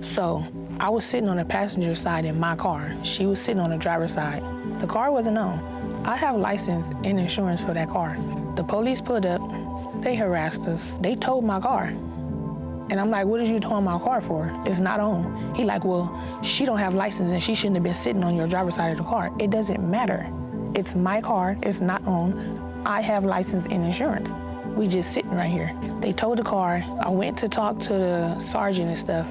So I was sitting on the passenger side in my car. She was sitting on the driver's side. The car wasn't on. I have license and insurance for that car. The police pulled up, they harassed us. They towed my car. And I'm like, what did you tow my car for? It's not on. He like, well, she don't have license and she shouldn't have been sitting on your driver's side of the car. It doesn't matter. It's my car, it's not on. I have license and insurance. We just sitting right here. They towed the car. I went to talk to the sergeant and stuff.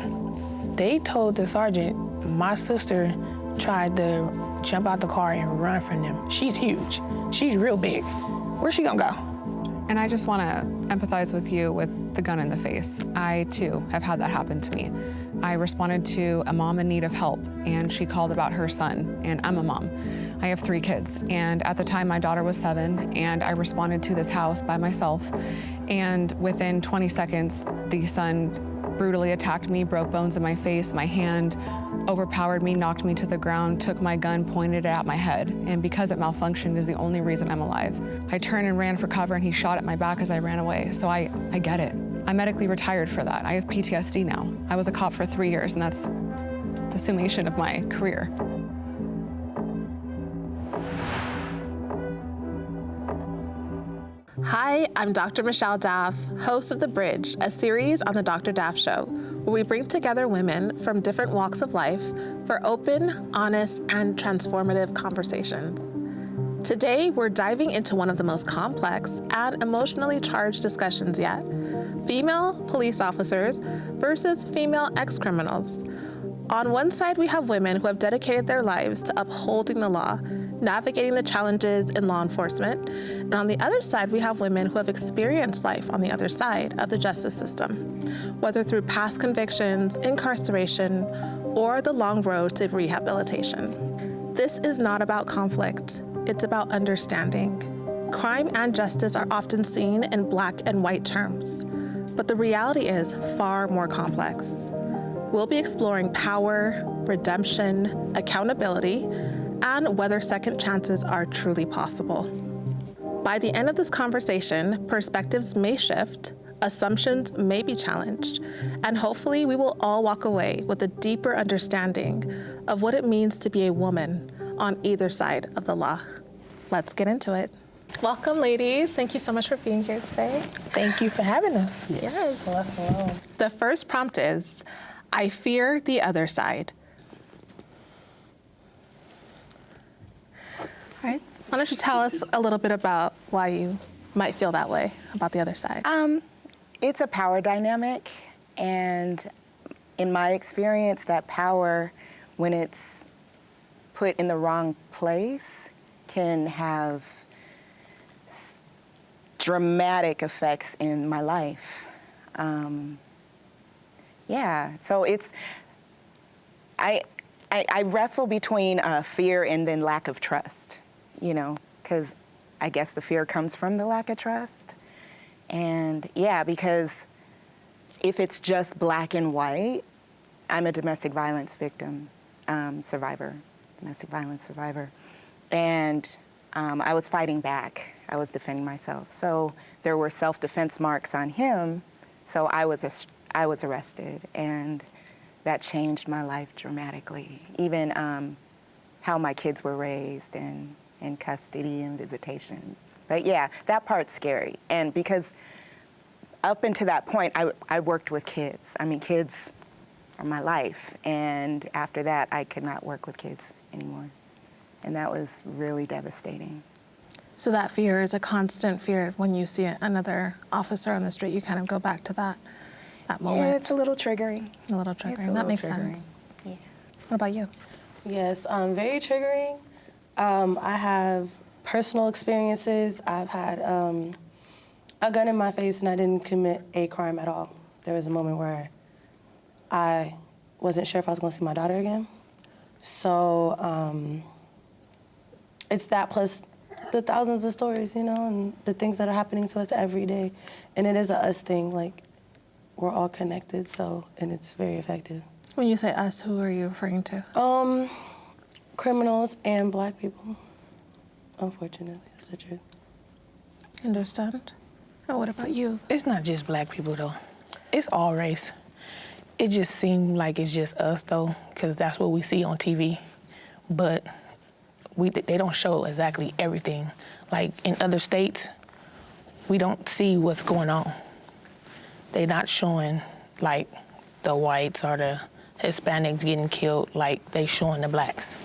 They told the sergeant my sister tried to jump out the car and run from them. She's huge. She's real big. Where's she gonna go? And I just want to empathize with you with the gun in the face. I, too, have had that happen to me. I responded to a mom in need of help, and she called about her son, and I'm a mom. I have 3 kids, and at the time, my daughter was 7, and I responded to this house by myself, and within 20 seconds, the son brutally attacked me, broke bones in my face, my hand, overpowered me, knocked me to the ground, took my gun, pointed it at my head, and because it malfunctioned is the only reason I'm alive. I turned and ran for cover and he shot at my back as I ran away, so I get it. I'm medically retired for that. I have PTSD now. I was a cop for 3 years and that's the summation of my career. Hi, I'm Dr. Michelle Daff, host of The Bridge, a series on The Dr. Daff Show, where we bring together women from different walks of life for open, honest, and transformative conversations. Today, we're diving into one of the most complex and emotionally charged discussions yet: female police officers versus female ex-criminals. On one side, we have women who have dedicated their lives to upholding the law, navigating the challenges in law enforcement. And on the other side, we have women who have experienced life on the other side of the justice system, whether through past convictions, incarceration, or the long road to rehabilitation. This is not about conflict, it's about understanding. Crime and justice are often seen in black and white terms, but the reality is far more complex. We'll be exploring power, redemption, accountability, and whether second chances are truly possible. By the end of this conversation, perspectives may shift, assumptions may be challenged, and hopefully we will all walk away with a deeper understanding of what it means to be a woman on either side of the law. Let's get into it. Welcome, ladies. Thank you so much for being here today. Thank you for having us. Yes. The first prompt is, I fear the other side. All right, why don't you tell us a little bit about why you might feel that way about the other side? It's a power dynamic, and in my experience, that power, when it's put in the wrong place, can have dramatic effects in my life. So it's, I wrestle between fear and then lack of trust, you know, because I guess the fear comes from the lack of trust. And yeah, because if it's just black and white, I'm a domestic violence victim, domestic violence survivor. And I was fighting back. I was defending myself. So there were self-defense marks on him, so I was arrested, and that changed my life dramatically. Even how my kids were raised and in custody and visitation. But yeah, that part's scary. And because up until that point, I worked with kids. I mean, kids are my life. And after that, I could not work with kids anymore. And that was really devastating. So that fear is a constant fear. When you see another officer on the street, you kind of go back to that moment. Yeah, it's a little triggering. A little triggering. That makes sense. Yeah. What about you? Yes, very triggering. I have personal experiences. I've had a gun in my face and I didn't commit a crime at all. There was a moment where I wasn't sure if I was going to see my daughter again. So it's that plus the thousands of stories, you know, and the things that are happening to us every day. And it is a us thing, like we're all connected, so, and it's very effective. When you say us, who are you referring to? Criminals and black people, unfortunately, it's the truth. Understand? And what about you? It's not just black people, though. It's all race. It just seemed like it's just us, though, because that's what we see on TV. But they don't show exactly everything. Like in other states, we don't see what's going on. They're not showing like the whites or the Hispanics getting killed like they showing the blacks.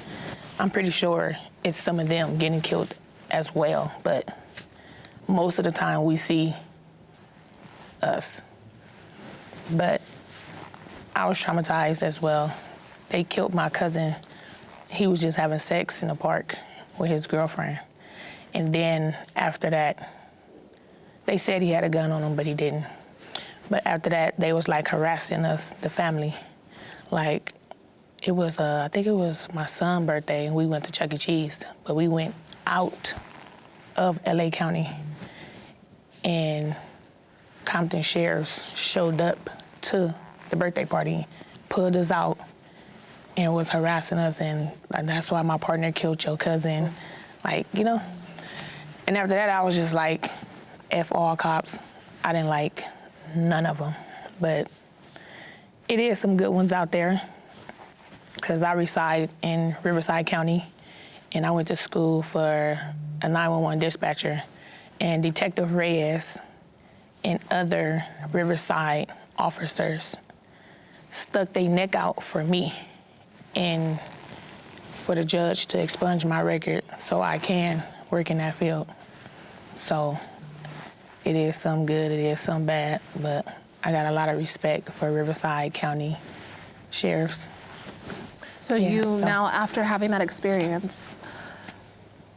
I'm pretty sure it's some of them getting killed as well, but most of the time we see us. But I was traumatized as well. They killed my cousin. He was just having sex in the park with his girlfriend. And then after that, they said he had a gun on him, but he didn't. But after that, they was like harassing us, the family. Like, it was, I think it was my son's birthday, and we went to Chuck E. Cheese, but we went out of LA County, and Compton sheriffs showed up to the birthday party, pulled us out, and was harassing us, and that's why my partner killed your cousin, like, you know? And after that, I was just like, F all cops. I didn't like none of them, but it is some good ones out there, because I reside in Riverside County, and I went to school for a 911 dispatcher, and Detective Reyes and other Riverside officers stuck their neck out for me and for the judge to expunge my record so I can work in that field. So it is some good, it is some bad, but I got a lot of respect for Riverside County sheriffs. So now, after having that experience,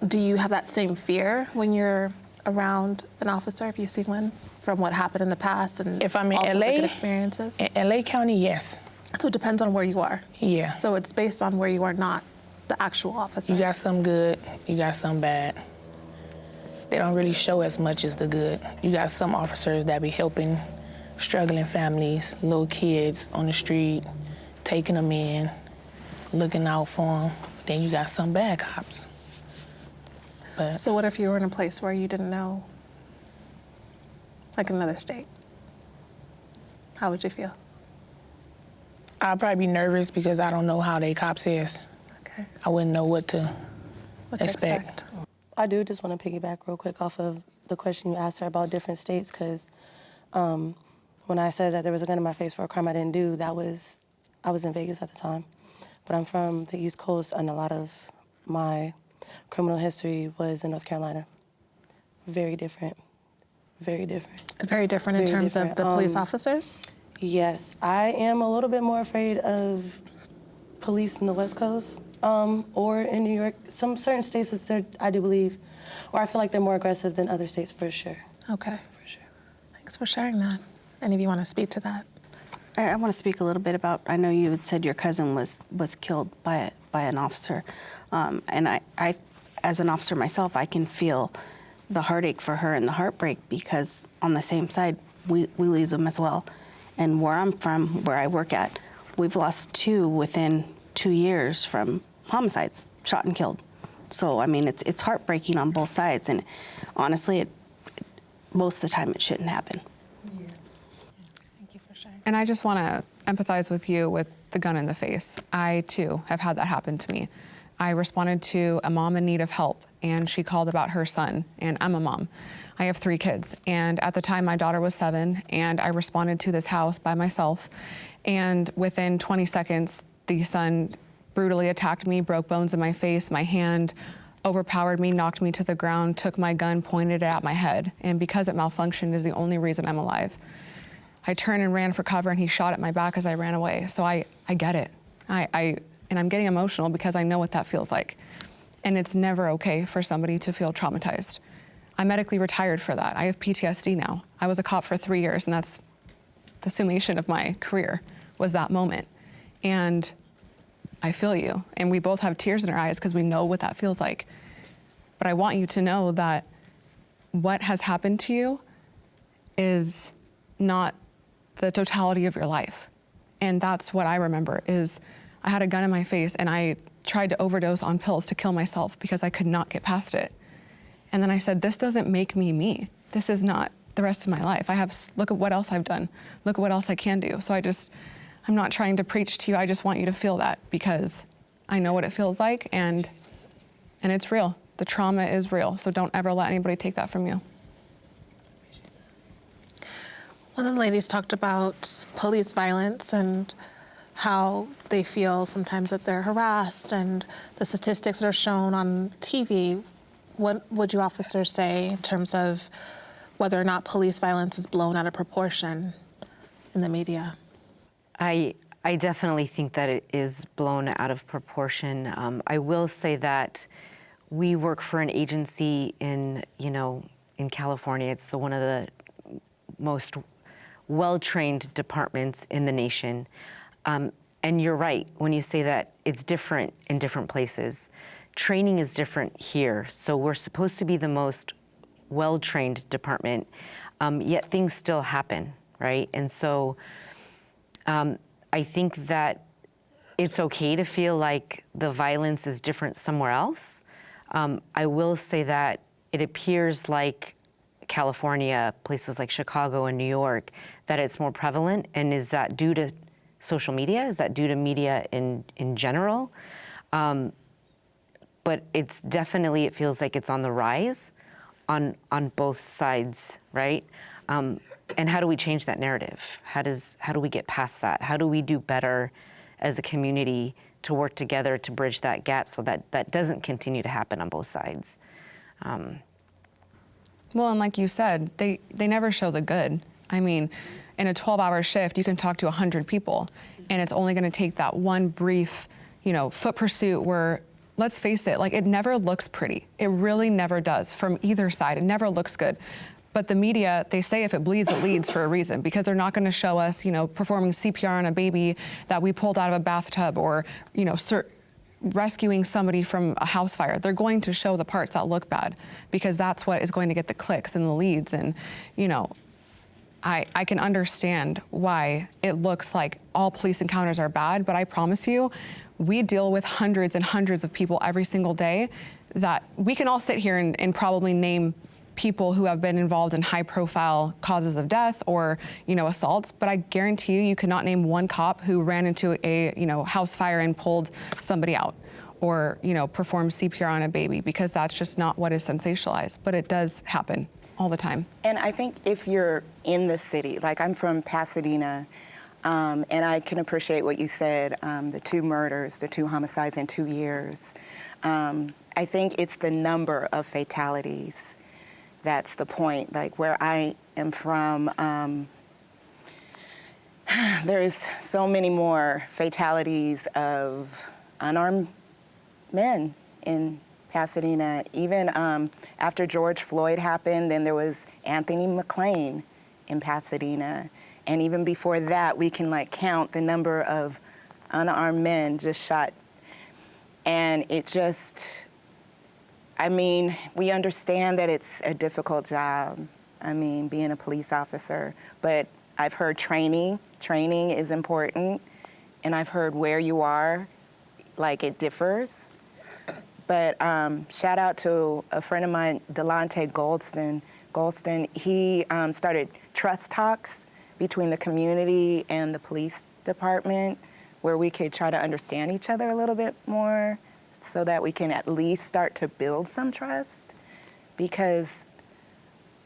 do you have that same fear when you're around an officer, if you see one, from what happened in the past and if I'm in also LA, the good experiences? In LA County, yes. So it depends on where you are. Yeah. So it's based on where you are, not the actual officer. You got some good, you got some bad. They don't really show as much as the good. You got some officers that be helping struggling families, little kids on the street, taking them in, looking out for them. Then you got some bad cops. But So what if you were in a place where you didn't know, like another state? How would you feel? I'd probably be nervous because I don't know how they cops is. Okay. I wouldn't know what to What to expect. I do just want to piggyback real quick off of the question you asked her about different states, because when I said that there was a gun in my face for a crime I didn't do, I was in Vegas at the time. But I'm from the East Coast, and a lot of my criminal history was in North Carolina. Very different. Very different. Very different in terms of the police officers? Yes, I am a little bit more afraid of police in the West Coast or in New York. Some certain states, I do believe, or I feel like they're more aggressive than other states, for sure. Okay. For sure. Thanks for sharing that. Any of you want to speak to that? I want to speak a little bit about, I know you had said your cousin was killed by an officer. And I, as an officer myself, I can feel the heartache for her and the heartbreak, because on the same side, we lose them as well. And where I'm from, where I work at, we've lost 2 within 2 years from homicides, shot and killed. So, I mean, it's heartbreaking on both sides. And honestly, most of the time it shouldn't happen. Thank you for sharing. And I just want to empathize with you with the gun in the face. I, too, have had that happen to me. I responded to a mom in need of help, and she called about her son, and I'm a mom. I have 3 kids, and at the time my daughter was 7, and I responded to this house by myself, and within 20 seconds, the son brutally attacked me, broke bones in my face, my hand, overpowered me, knocked me to the ground, took my gun, pointed it at my head, and because it malfunctioned is the only reason I'm alive. I turned and ran for cover, and he shot at my back as I ran away, so I get it. And I'm getting emotional because I know what that feels like. And it's never okay for somebody to feel traumatized. I'm medically retired for that. I have PTSD now. I was a cop for 3 years, and that's the summation of my career, was that moment. And I feel you. And we both have tears in our eyes because we know what that feels like. But I want you to know that what has happened to you is not the totality of your life. And that's what I remember is I had a gun in my face and I tried to overdose on pills to kill myself because I could not get past it. And then I said, this doesn't make me me. This is not the rest of my life. Look at what else I've done. Look at what else I can do. So I'm not trying to preach to you. I just want you to feel that because I know what it feels like and it's real. The trauma is real. So don't ever let anybody take that from you. One of the ladies talked about police violence and how they feel sometimes that they're harassed and the statistics that are shown on TV. What would you officers say in terms of whether or not police violence is blown out of proportion in the media? I definitely think that it is blown out of proportion. I will say that we work for an agency in California. It's one of the most well-trained departments in the nation. And you're right when you say that it's different in different places. Training is different here. So we're supposed to be the most well-trained department, yet things still happen, right? And so I think that it's okay to feel like the violence is different somewhere else. I will say that it appears like California, places like Chicago and New York, that it's more prevalent. And is that due to social media? Is that due to media in general? But it's definitely, it feels like it's on the rise on both sides, right? And how do we change that narrative? How do we get past that? How do we do better as a community to work together to bridge that gap so that that doesn't continue to happen on both sides? Well, and like you said, they never show the good. I mean, in a 12-hour shift, you can talk to 100 people, and it's only going to take that one brief, foot pursuit where, let's face it, like it never looks pretty. It really never does from either side. It never looks good. But the media, they say if it bleeds, it leads for a reason, because they're not going to show us, performing CPR on a baby that we pulled out of a bathtub or, rescuing somebody from a house fire. They're going to show the parts that look bad because that's what is going to get the clicks and the leads. And, I can understand why it looks like all police encounters are bad, but I promise you, we deal with hundreds and hundreds of people every single day that we can all sit here and probably name people who have been involved in high-profile causes of death or, assaults, but I guarantee you could not name one cop who ran into a, house fire and pulled somebody out or, performed CPR on a baby, because that's just not what is sensationalized, but it does happen all the time. And I think if you're in the city, like I'm from Pasadena, and I can appreciate what you said, the 2 murders, the 2 homicides in 2 years. I think it's the number of fatalities. That's the point. Like where I am from, there's so many more fatalities of unarmed men in Pasadena. Even after George Floyd happened, then there was Anthony McLean in Pasadena. And even before that, we can count the number of unarmed men just shot. And it just, we understand that it's a difficult job, being a police officer, but I've heard training is important, and I've heard where you are, it differs. But shout out to a friend of mine, Delonte Goldston, he started trust talks between the community and the police department where we could try to understand each other a little bit more, so that we can at least start to build some trust. Because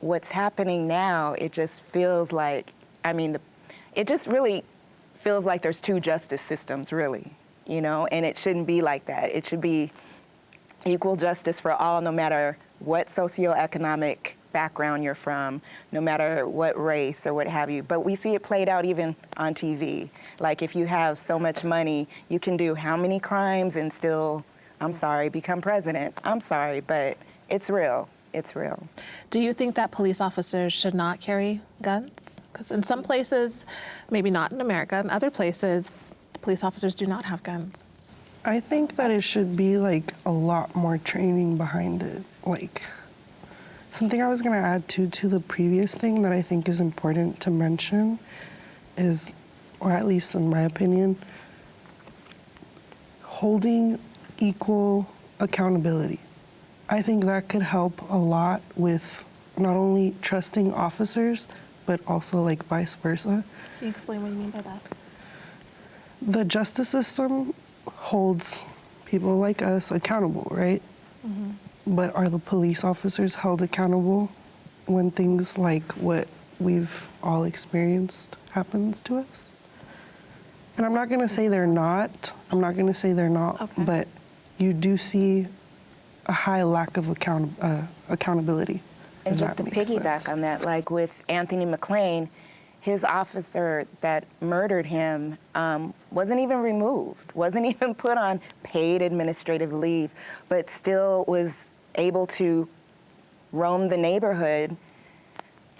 what's happening now, it just feels like, it just really feels like there's 2 justice systems, really, and it shouldn't be like that. It should be equal justice for all, no matter what socioeconomic background you're from, no matter what race or what have you. But we see it played out even on TV. Like if you have so much money, you can do how many crimes and still, become president. I'm sorry, but it's real. It's real. Do you think that police officers should not carry guns? Because in some places, maybe not in America, in other places, police officers do not have guns. I think that it should be a lot more training behind it. Something I was gonna add to the previous thing that I think is important to mention is, or at least in my opinion, holding equal accountability. I think that could help a lot with not only trusting officers, but also vice versa. Can you explain what you mean by that? the justice system holds people like us accountable, right? But are the police officers held accountable when things like what we've all experienced happens to us? And I'm not gonna say they're not, Okay. but you do see a high lack of accountability. And if just that to makes piggyback sense. on that, like with Anthony McLean, his officer that murdered him wasn't even removed, wasn't even put on paid administrative leave, but still was able to roam the neighborhood.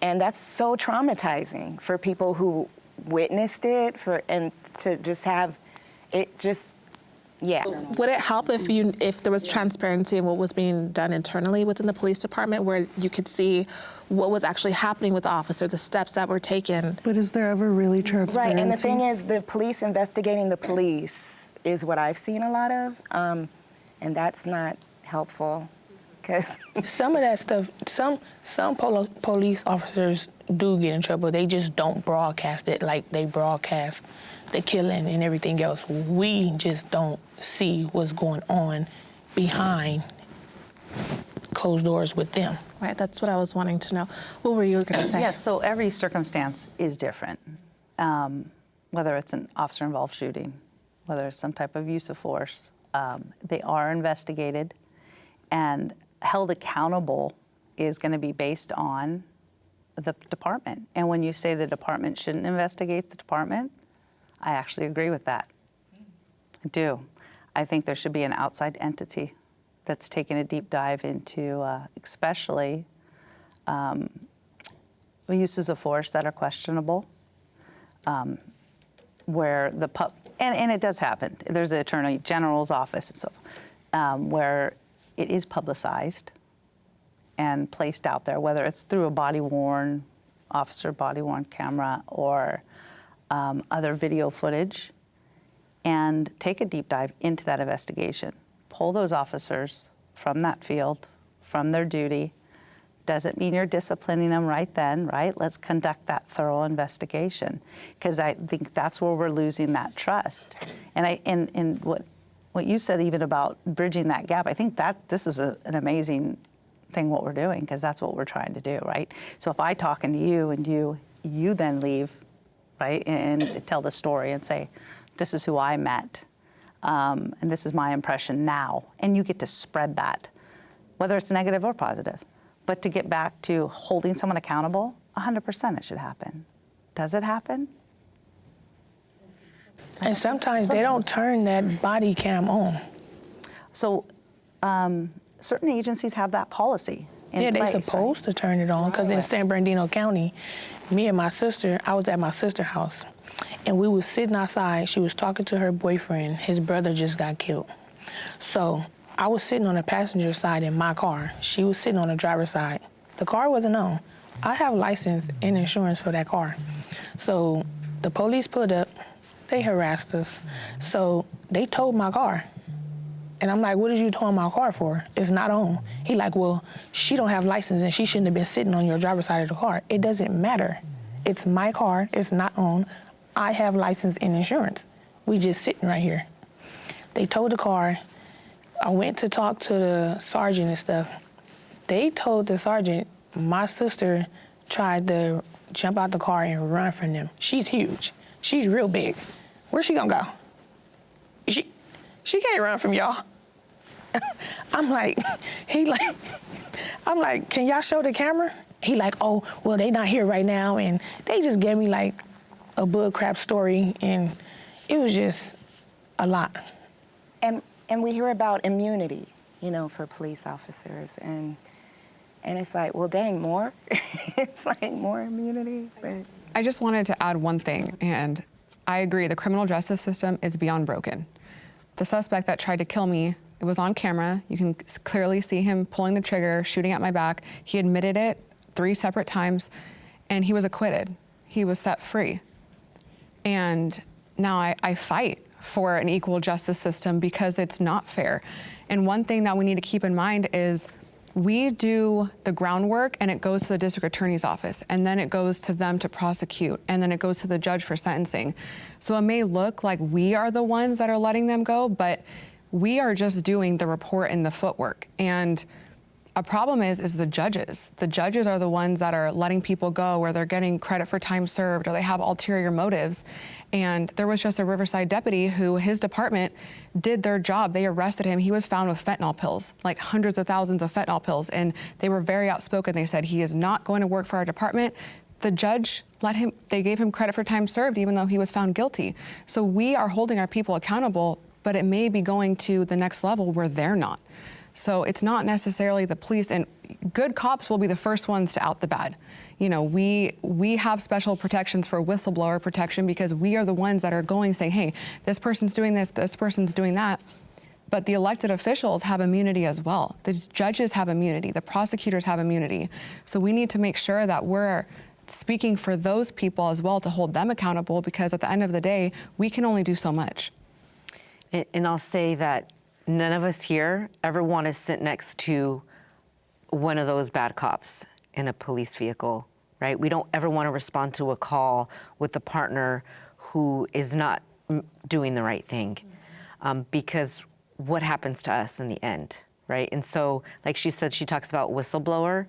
And that's so traumatizing for people who witnessed it, and to just have it just, yeah. Would it help if there was transparency in what was being done internally within the police department, where you could see what was actually happening with the officer, the steps that were taken? But is there ever really transparency? Right, and the thing is, the police investigating the police is what I've seen a lot of, and that's not helpful. Some of that stuff, some police officers do get in trouble. They just don't broadcast it like they broadcast the killing and everything else. We just don't see what's going on behind closed doors with them. Right, that's what I was wanting to know. What were you going to say? Yes, so every circumstance is different. Whether it's an officer-involved shooting, whether it's some type of use of force, they are investigated, and held accountable is going to be based on the department. And when you say the department shouldn't investigate the department, I actually agree with that. I do. I think there should be an outside entity that's taking a deep dive into especially uses of force that are questionable, where and it does happen. There's an Attorney General's office and so where it is publicized and placed out there, whether it's through a body-worn camera or other video footage, and take a deep dive into that investigation. Pull those officers from that field, from their duty. Doesn't mean you're disciplining them right then, right? Let's conduct that thorough investigation, because I think that's where we're losing that trust. And what you said even about bridging that gap, I think that this is an amazing thing what we're doing, because that's what we're trying to do, right? So if I talking to you and you then leave, right, and tell the story and say, this is who I met, and this is my impression now, and you get to spread that, whether it's negative or positive. But to get back to holding someone accountable, 100% it should happen. Does it happen? And sometimes they don't turn that body cam on. So certain agencies have that policy in place, they're supposed to turn it on, because in San Bernardino County, me and my sister, I was at my sister's house, and we was sitting outside. She was talking to her boyfriend. His brother just got killed. So I was sitting on the passenger side in my car. She was sitting on the driver's side. The car wasn't on. I have license and insurance for that car. So the police pulled up. They harassed us. So they towed my car. And I'm like, what did you tow my car for? It's not on. He like, well, she don't have license and she shouldn't have been sitting on your driver's side of the car. It doesn't matter. It's my car. It's not on. I have license and insurance. We just sitting right here. They towed the car. I went to talk to the sergeant and stuff. They told the sergeant my sister tried to jump out the car and run from them. She's huge. She's real big. Where's she gonna go? She can't run from y'all. I'm like, can y'all show the camera? He like, oh, well, they not here right now. And they just gave me like a bull crap story, and it was just a lot. And we hear about immunity, for police officers, and it's like, well, dang, more? It's like more immunity. But I just wanted to add one thing, and I agree, the criminal justice system is beyond broken. The suspect that tried to kill me, it was on camera. You can clearly see him pulling the trigger, shooting at my back. He admitted it 3 separate times, and he was acquitted. He was set free. And now I fight for an equal justice system because it's not fair. And one thing that we need to keep in mind is we do the groundwork and it goes to the district attorney's office, and then it goes to them to prosecute, and then it goes to the judge for sentencing. So it may look like we are the ones that are letting them go, but we are just doing the report and the footwork. And a problem is the judges. The judges are the ones that are letting people go, where they're getting credit for time served, or they have ulterior motives. And there was just a Riverside deputy who, his department did their job. They arrested him. He was found with fentanyl pills, like hundreds of thousands of fentanyl pills. And they were very outspoken. They said, he is not going to work for our department. The judge they gave him credit for time served, even though he was found guilty. So we are holding our people accountable, but it may be going to the next level where they're not. So it's not necessarily the police, and good cops will be the first ones to out the bad. You know, we have special protections for whistleblower protection, because we are the ones that are going saying, hey, this person's doing this person's doing that. But the elected officials have immunity as well. The judges have immunity, the prosecutors have immunity. So we need to make sure that we're speaking for those people as well, to hold them accountable, because at the end of the day, we can only do so much. And I'll say that none of us here ever want to sit next to one of those bad cops in a police vehicle, right? We don't ever want to respond to a call with a partner who is not doing the right thing, because what happens to us in the end, right? And so, like she said, she talks about whistleblower.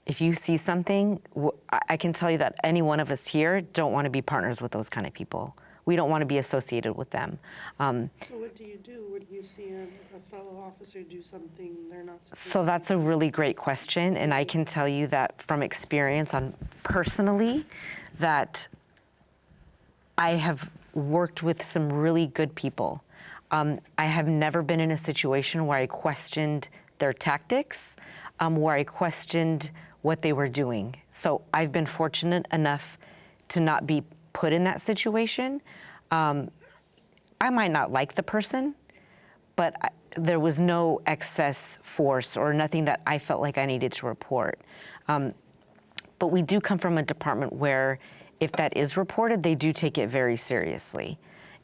If you see something, I can tell you that any one of us here don't want to be partners with those kind of people. We don't want to be associated with them. So what do you do when you see a fellow officer do something they're not supposed to? So that's a really great question, and I can tell you that from experience personally, that I have worked with some really good people. I have never been in a situation where I questioned their tactics, where I questioned what they were doing. So I've been fortunate enough to not be put in that situation. I might not like the person, but there was no excess force or nothing that I felt like I needed to report. But we do come from a department where if that is reported, they do take it very seriously.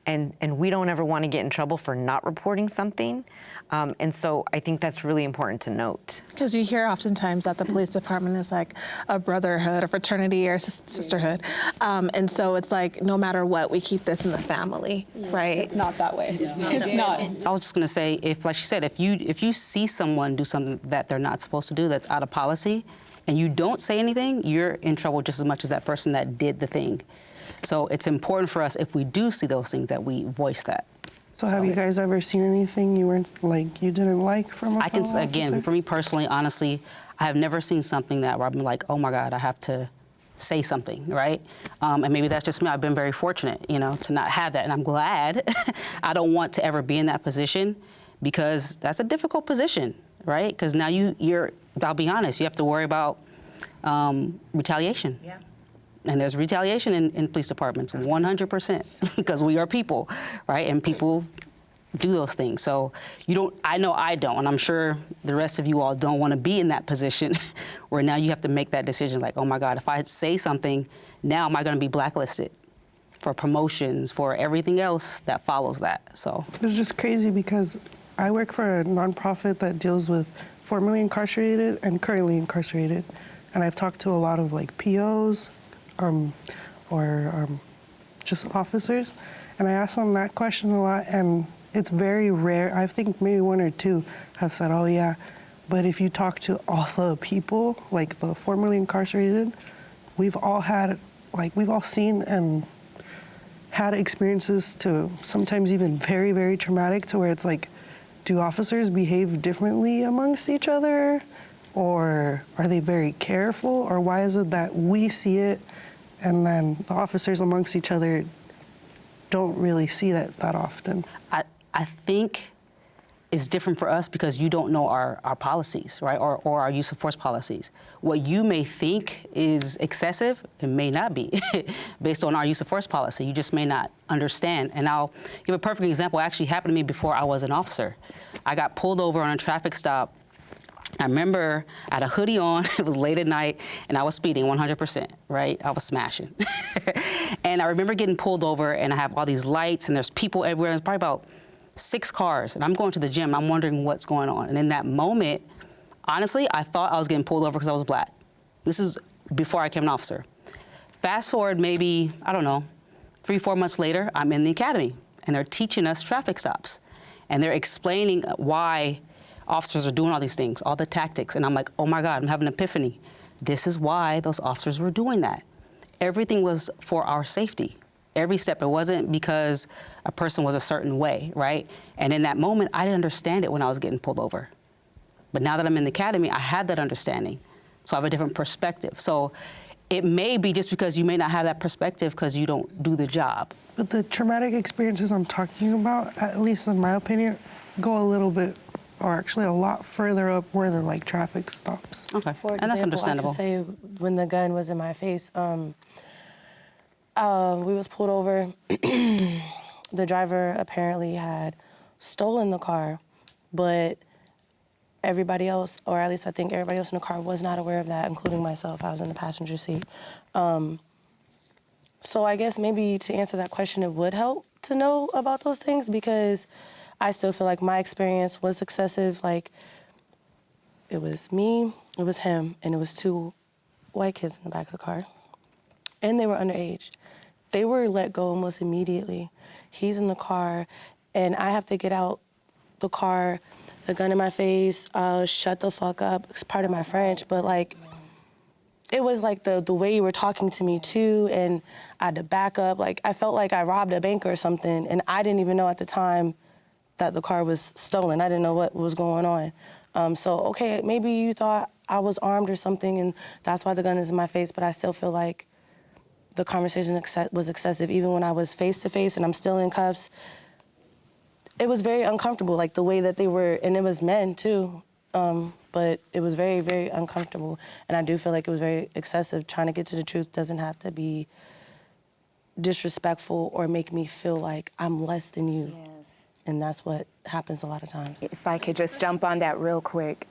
And we don't ever want to get in trouble for not reporting something. And so I think that's really important to note. Because you hear oftentimes that the police department is like a brotherhood, a fraternity, or sisterhood. And so it's like, no matter what, we keep this in the family, right? It's not that way. It's not. I was just going to say, if, like she said, if you see someone do something that they're not supposed to do, that's out of policy, and you don't say anything, you're in trouble just as much as that person that did the thing. So it's important for us, if we do see those things, that we voice that. So have you guys ever seen anything you didn't like from a fellow again, officer? for me personally, honestly, I have never seen something that where I've been like, oh my God, I have to say something, right? And maybe that's just me. I've been very fortunate, to not have that. And I'm glad. I don't want to ever be in that position, because that's a difficult position, right? Because now I'll be honest, you have to worry about retaliation. Yeah. And there's retaliation in police departments, 100%, because we are people, right? And people do those things. So I know I don't, and I'm sure the rest of you all don't want to be in that position where now you have to make that decision like, oh my God, if I say something, now am I going to be blacklisted for promotions, for everything else that follows that, so. It's just crazy because I work for a nonprofit that deals with formerly incarcerated and currently incarcerated. And I've talked to a lot of POs, or just officers, and I ask them that question a lot, and it's very rare. I think maybe one or two have said, oh yeah, but if you talk to all the people, like the formerly incarcerated, we've all seen and had experiences to sometimes even very, very traumatic, to where it's like, do officers behave differently amongst each other? Or are they very careful? Or why is it that we see it and then the officers amongst each other don't really see that often? I think it's different for us because you don't know our policies, right? Or our use of force policies. What you may think is excessive, it may not be based on our use of force policy. You just may not understand. And I'll give a perfect example. It actually happened to me before I was an officer. I got pulled over on a traffic stop. I remember I had a hoodie on, it was late at night, and I was speeding 100%, right? I was smashing. And I remember getting pulled over, and I have all these lights, and there's people everywhere. There's probably about 6 cars, and I'm going to the gym. I'm wondering what's going on. And in that moment, Honestly, I thought I was getting pulled over because I was black. This is before I became an officer. Fast forward maybe, I don't know, 3-4 months later, I'm in the academy, and they're teaching us traffic stops. And they're explaining why officers are doing all these things, all the tactics. And I'm like, oh my God, I'm having an epiphany. This is why those officers were doing that. Everything was for our safety. Every step. It wasn't because a person was a certain way, right? And in that moment, I didn't understand it when I was getting pulled over. But now that I'm in the academy, I have that understanding. So I have a different perspective. So it may be just because you may not have that perspective because you don't do the job. But the traumatic experiences I'm talking about, at least in my opinion, go a little bit, or actually a lot further up where they're like traffic stops. Okay, For and that's example, understandable. I can say when the gun was in my face, we was pulled over. The driver apparently had stolen the car, but everybody else, or at least I think everybody else in the car, was not aware of that, including myself. I was in the passenger seat. So I guess maybe to answer that question, it would help to know about those things, because I still feel like my experience was excessive. Like, it was me, it was him, and it was 2 white kids in the back of the car. And they were underage. They were let go almost immediately. He's in the car, and I have to get out the car, the gun in my face, shut the fuck up. It's part of my French, but like, it was like the way you were talking to me too, and I had to back up. Like, I felt like I robbed a bank or something, and I didn't even know at the time that the car was stolen. I didn't know what was going on. So, okay, maybe you thought I was armed or something, and that's why the gun is in my face, but I still feel like the conversation was excessive. Even when I was face-to-face and I'm still in cuffs, it was very uncomfortable, like the way that they were, and it was men too. But it was very, very uncomfortable. And I do feel like it was very excessive. Trying to get to the truth doesn't have to be disrespectful or make me feel like I'm less than you. Yes. And that's what happens a lot of times. If I could just jump on that real quick,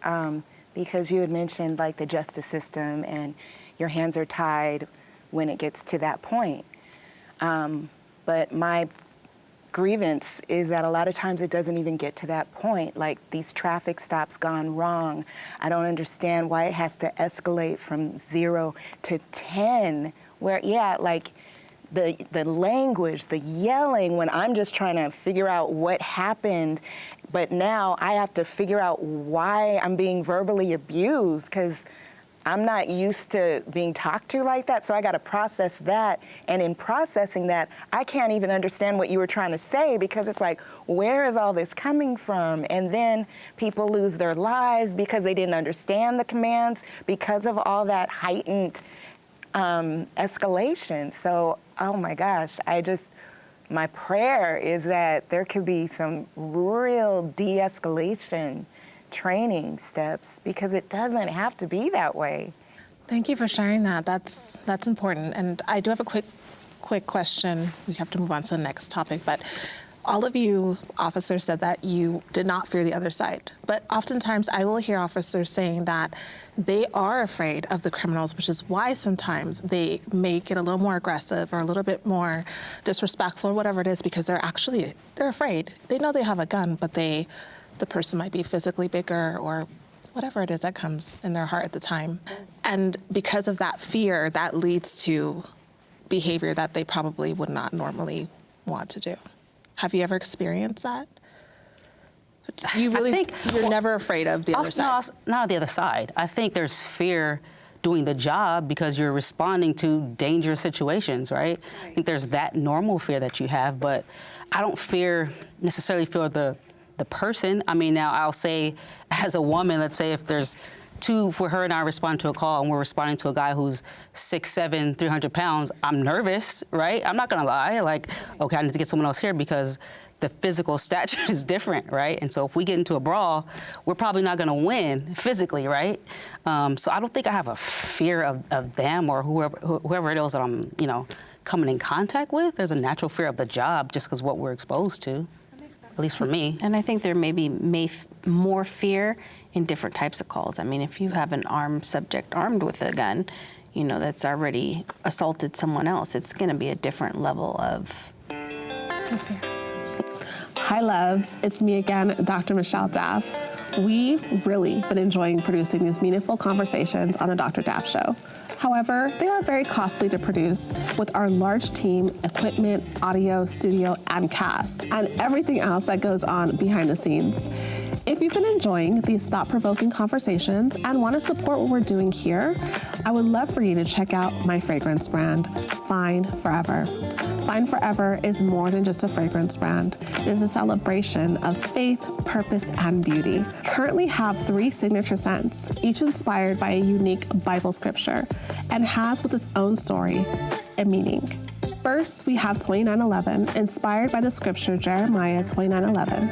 because you had mentioned like the justice system and your hands are tied when it gets to that point. But my grievance is that a lot of times it doesn't even get to that point. Like, these traffic stops gone wrong. I don't understand why it has to escalate from 0 to 10, where, yeah, like the language, the yelling, when I'm just trying to figure out what happened, but now I have to figure out why I'm being verbally abused, because I'm not used to being talked to like that, so I gotta process that. And in processing that, I can't even understand what you were trying to say, because it's like, where is all this coming from? And then people lose their lives because they didn't understand the commands because of all that heightened escalation. So, oh my gosh, my prayer is that there could be some real de-escalation training steps, because it doesn't have to be that way. Thank you for sharing that. That's important. And I do have a quick question. We have to move on to the next topic, but all of you officers said that you did not fear the other side. But oftentimes I will hear officers saying that they are afraid of the criminals, which is why sometimes they make it a little more aggressive or a little bit more disrespectful or whatever it is, because they're afraid. They know they have a gun, but the person might be physically bigger or whatever it is that comes in their heart at the time. And because of that fear, that leads to behavior that they probably would not normally want to do. Have you ever experienced that? You're never afraid of the other side? Not the other side. I think there's fear doing the job because you're responding to dangerous situations, right? I think there's that normal fear that you have, but I don't necessarily fear the person. I mean, now I'll say, as a woman, let's say if there's for her and I respond to a call and we're responding to a guy who's 6'7", 300 pounds, I'm nervous, right? I'm not gonna lie, like, okay, I need to get someone else here because the physical stature is different, right? And so if we get into a brawl, we're probably not gonna win physically, right? So I don't think I have a fear of them or whoever it is that I'm, coming in contact with. There's a natural fear of the job just because what we're exposed to, at least for me. And I think there may be more fear in different types of calls. I mean, if you have an armed subject armed with a gun, that's already assaulted someone else, it's gonna be a different level of fear. Hi, loves. It's me again, Dr. Michelle Daff. We've really been enjoying producing these meaningful conversations on the Dr. Daff Show. However, they are very costly to produce with our large team, equipment, audio, studio, and cast, and everything else that goes on behind the scenes. If you've been enjoying these thought-provoking conversations and want to support what we're doing here, I would love for you to check out my fragrance brand, Fine Forever. Fine Forever is more than just a fragrance brand. It is a celebration of faith, purpose, and beauty. Currently have 3 signature scents, each inspired by a unique Bible scripture, and has with its own story and meaning. First, we have 2911, inspired by the scripture Jeremiah 29:11.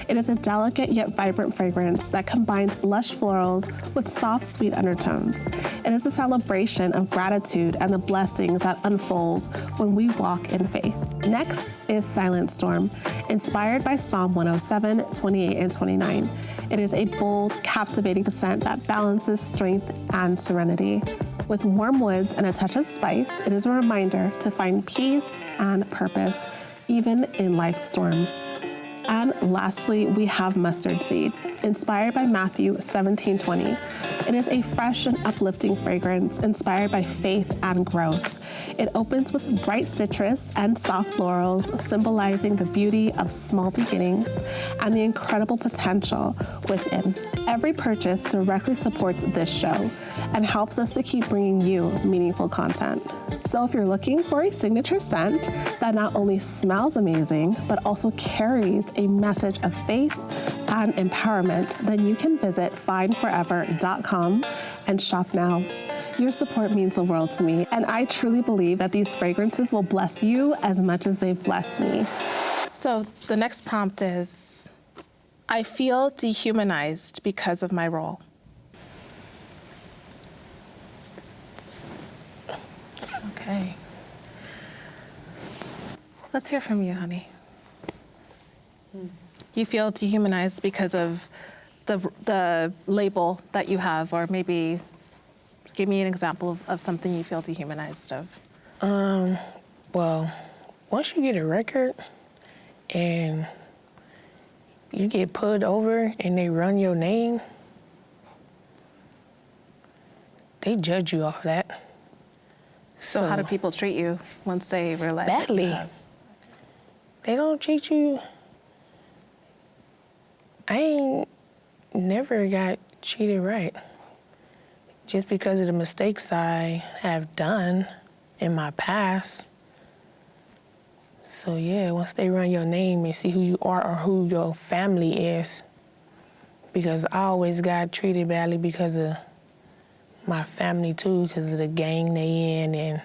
It is a delicate yet vibrant fragrance that combines lush florals with soft, sweet undertones. It is a celebration of gratitude and the blessings that unfolds when we walk in faith. Next is Silent Storm, inspired by Psalm 107, 28, and 29. It is a bold, captivating scent that balances strength and serenity. With warm woods and a touch of spice, it is a reminder to find peace and purpose, even in life's storms. And lastly, we have Mustard Seed, inspired by Matthew 17:20. It is a fresh and uplifting fragrance inspired by faith and growth. It opens with bright citrus and soft florals, symbolizing the beauty of small beginnings and the incredible potential within. Every purchase directly supports this show and helps us to keep bringing you meaningful content. So if you're looking for a signature scent that not only smells amazing, but also carries a message of faith and empowerment, then you can visit fineforever.com and shop now. Your support means the world to me, and I truly believe that these fragrances will bless you as much as they've blessed me. So the next prompt is, I feel dehumanized because of my role. Okay. Let's hear from you, honey. You feel dehumanized because of the label that you have, or maybe give me an example of something you feel dehumanized of. Well, once you get a record and you get pulled over and they run your name, they judge you off of that. So how do people treat you once they realize badly? That you have? They don't treat you. I ain't never got treated right. Just because of the mistakes I have done in my past. So yeah, once they run your name and see who you are or who your family is, because I always got treated badly because of my family too, because of the gang they in, and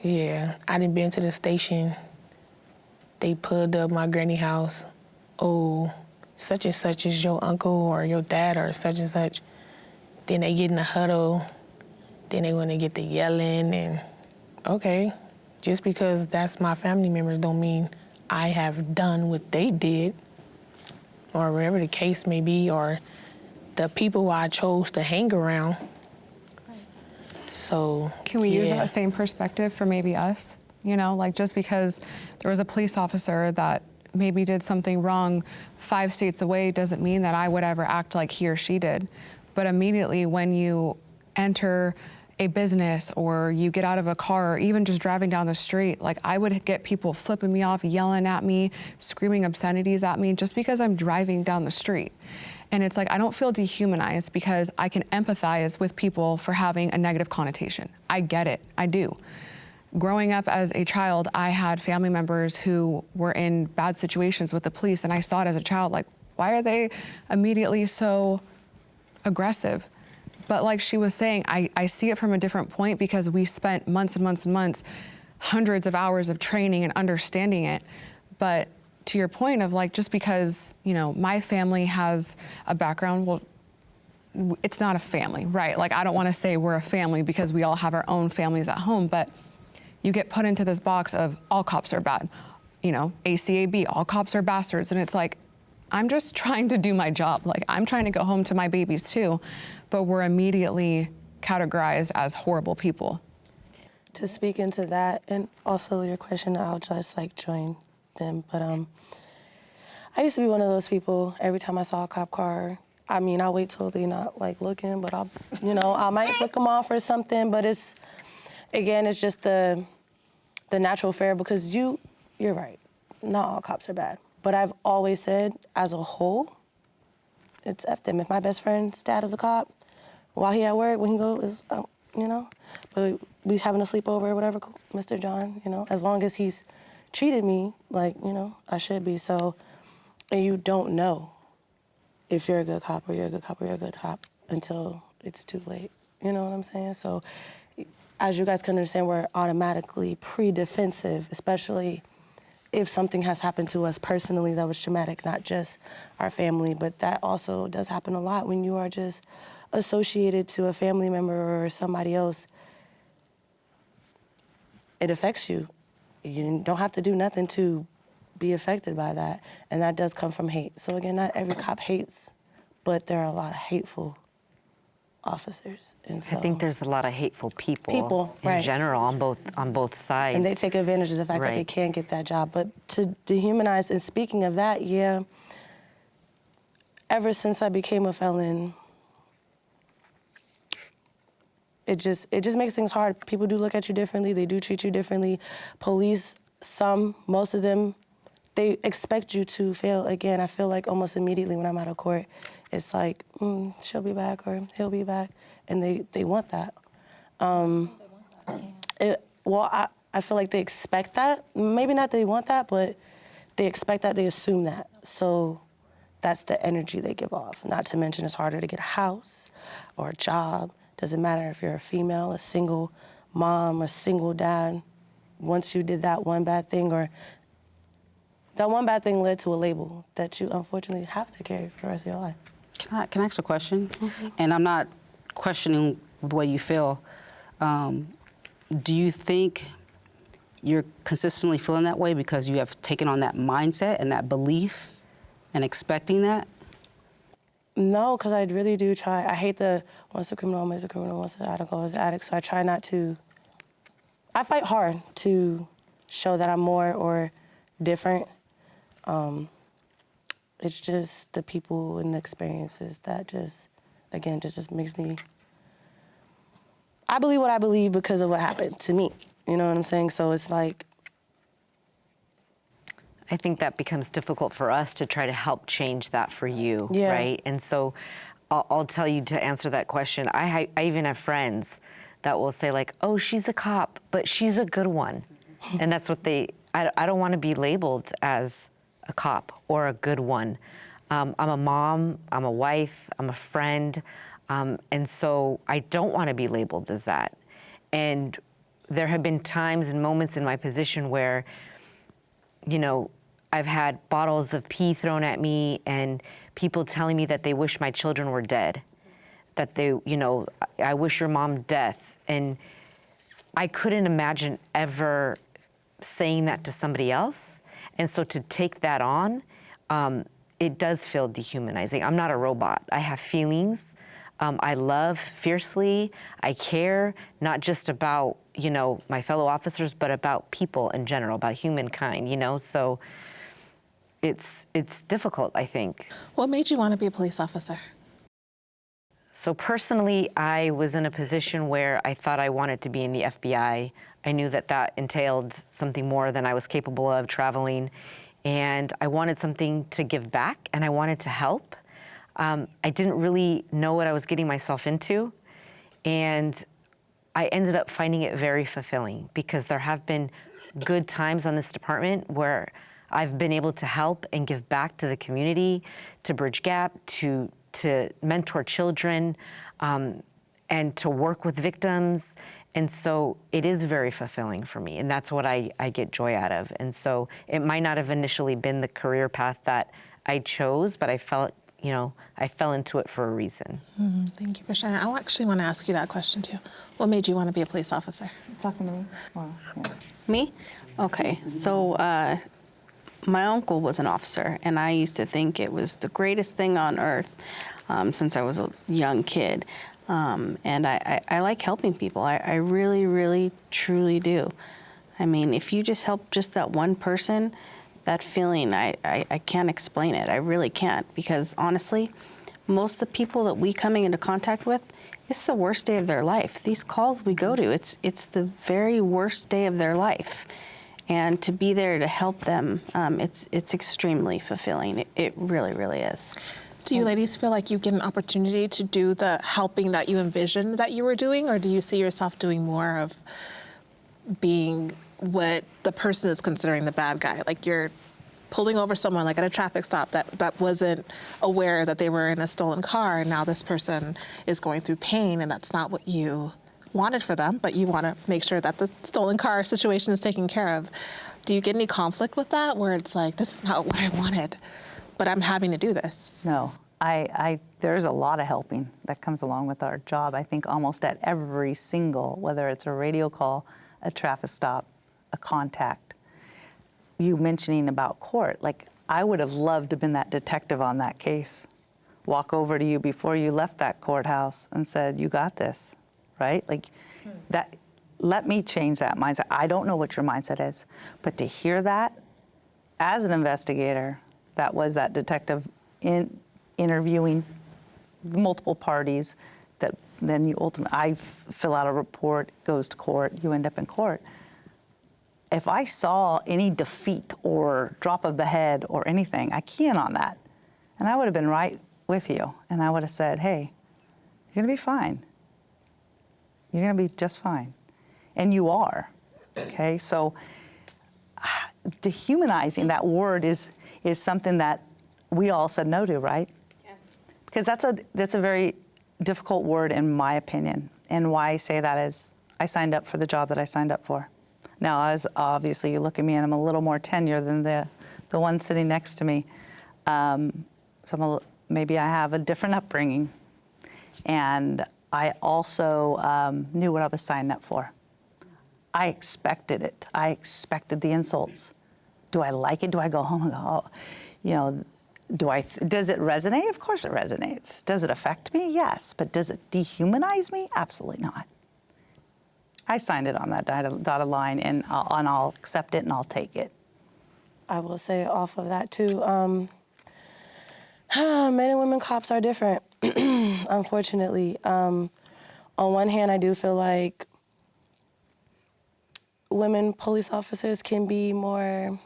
yeah, I done been to the station. They pulled up my granny house. Oh, such and such is your uncle or your dad or such and such. Then they get in a huddle. Then they want to get to yelling, and okay, just because that's my family members don't mean I have done what they did, or whatever the case may be, or the people I chose to hang around. So, can we use that same perspective for maybe us? You know, like just because there was a police officer that maybe did something wrong 5 states away doesn't mean that I would ever act like he or she did. But immediately when you enter a business or you get out of a car or even just driving down the street, like I would get people flipping me off, yelling at me, screaming obscenities at me just because I'm driving down the street. And it's like, I don't feel dehumanized because I can empathize with people for having a negative connotation. I get it, I do. Growing up as a child, I had family members who were in bad situations with the police, and I saw it as a child, like, why are they immediately so aggressive? But like she was saying, I see it from a different point because we spent months and months and months, hundreds of hours of training and understanding it. But to your point of like, just because, you know, my family has a background, well, it's not a family, right? Like, I don't want to say we're a family because we all have our own families at home, but you get put into this box of all cops are bad, you know, ACAB, all cops are bastards. And it's like, I'm just trying to do my job. Like, I'm trying to go home to my babies too, but we're immediately categorized as horrible people. To speak into that, and also your question, I'll just like join them. But I used to be one of those people, every time I saw a cop car, I mean, I'll wait till they're not like looking, but I'll, I might flick them off or something, but it's just the natural fear, because you're right, not all cops are bad. But I've always said, as a whole, it's F them. If my best friend's dad is a cop, while he at work, when he goes, but we having a sleepover or whatever, Mr. John, as long as he's treated me like, I should be. So, and you don't know if you're a good cop or you're a good cop or you're a good cop until it's too late. You know what I'm saying? So, as you guys can understand, we're automatically pre-defensive, especially if something has happened to us personally that was traumatic, not just our family, but that also does happen a lot when you are just associated to a family member or somebody else. It affects you. You don't have to do nothing to be affected by that, and that does come from hate. So again, not every cop hates, but there are a lot of hateful officers. And so I think there's a lot of hateful people in right. general on both sides. And they take advantage of the fact that they can't get that job. But to dehumanize, and speaking of that, yeah, ever since I became a felon, it just makes things hard. People do look at you differently. They do treat you differently. Police, most of them, they expect you to fail again. I feel like almost immediately when I'm out of court, it's like, she'll be back or he'll be back, and they want that. I feel like they expect that. Maybe not they want that, but they expect that, they assume that. So that's the energy they give off. Not to mention it's harder to get a house or a job. Doesn't matter if you're a female, a single mom, a single dad. Once you did that one bad thing, or that one bad thing led to a label that you unfortunately have to carry for the rest of your life. Can I ask a question? And I'm not questioning the way you feel. Do you think you're consistently feeling that way because you have taken on that mindset and that belief and expecting that? No, because I really do try. I hate once a criminal, always a criminal, once an addict, always an addict. So I try not to. I fight hard to show that I'm more or different. It's just the people and the experiences that just makes me. I believe what I believe because of what happened to me. You know what I'm saying? So it's like. I think that becomes difficult for us to try to help change that for you, right? And so I'll tell you, to answer that question, I even have friends that will say like, oh, she's a cop, but she's a good one. And that's what I don't want to be labeled as a cop or a good one. I'm a mom, I'm a wife, I'm a friend, and so I don't want to be labeled as that. And there have been times and moments in my position where, I've had bottles of pee thrown at me and people telling me that they wish my children were dead, that I wish your mom death. And I couldn't imagine ever saying that to somebody else. And so to take that on, it does feel dehumanizing. I'm not a robot. I have feelings. I love fiercely. I care, not just about, my fellow officers, but about people in general, about humankind, So it's difficult, I think. What made you want to be a police officer? So personally, I was in a position where I thought I wanted to be in the FBI. I knew that entailed something more than I was capable of, traveling. And I wanted something to give back, and I wanted to help. I didn't really know what I was getting myself into. And I ended up finding it very fulfilling, because there have been good times on this department where I've been able to help and give back to the community, to bridge gap, to mentor children, and to work with victims. And so it is very fulfilling for me, and that's what I get joy out of. And so it might not have initially been the career path that I chose, but I felt, I fell into it for a reason. Thank you for sharing. I actually want to ask you that question too. What made you want to be a police officer? Talking to me? Well, yeah. Me? Okay, so my uncle was an officer, and I used to think it was the greatest thing on earth since I was a young kid. And I like helping people. I really, really, truly do. I mean, if you just help just that one person, that feeling, I can't explain it. I really can't, because honestly, most of the people that we coming into contact with, it's the worst day of their life. These calls we go to, it's the very worst day of their life. And to be there to help them, it's extremely fulfilling. It really, really is. Do you ladies feel like you get an opportunity to do the helping that you envisioned that you were doing, or do you see yourself doing more of being what the person is considering the bad guy? Like you're pulling over someone like at a traffic stop that wasn't aware that they were in a stolen car, and now this person is going through pain, and that's not what you wanted for them, but you want to make sure that the stolen car situation is taken care of. Do you get any conflict with that, where it's like, this is not what I wanted, but I'm having to do this? No, there's a lot of helping that comes along with our job. I think almost at every single, whether it's a radio call, a traffic stop, a contact. You mentioning about court, like I would have loved to have been that detective on that case. Walk over to you before you left that courthouse and said, you got this, right? Like that, let me change that mindset. I don't know what your mindset is, but to hear that as an investigator, that was that detective interviewing multiple parties, that then you ultimately, I fill out a report, goes to court, you end up in court. If I saw any defeat or drop of the head or anything, I key in on that. And I would have been right with you. And I would have said, hey, you're gonna be fine. You're gonna be just fine. And you are, okay? So dehumanizing, that word is something that we all said no to, right? Yes. Because that's a very difficult word in my opinion. And why I say that is I signed up for the job that I signed up for. Now, as obviously you look at me and I'm a little more tenure than the one sitting next to me. So maybe I have a different upbringing. And I also knew what I was signing up for. I expected it. I expected the insults. Do I like it? Do I go home and go, oh, you know, does it resonate? Of course it resonates. Does it affect me? Yes. But does it dehumanize me? Absolutely not. I signed it on that dotted line, and I'll accept it and I'll take it. I will say off of that too, men and women cops are different, unfortunately. On one hand, I do feel like women police officers can be more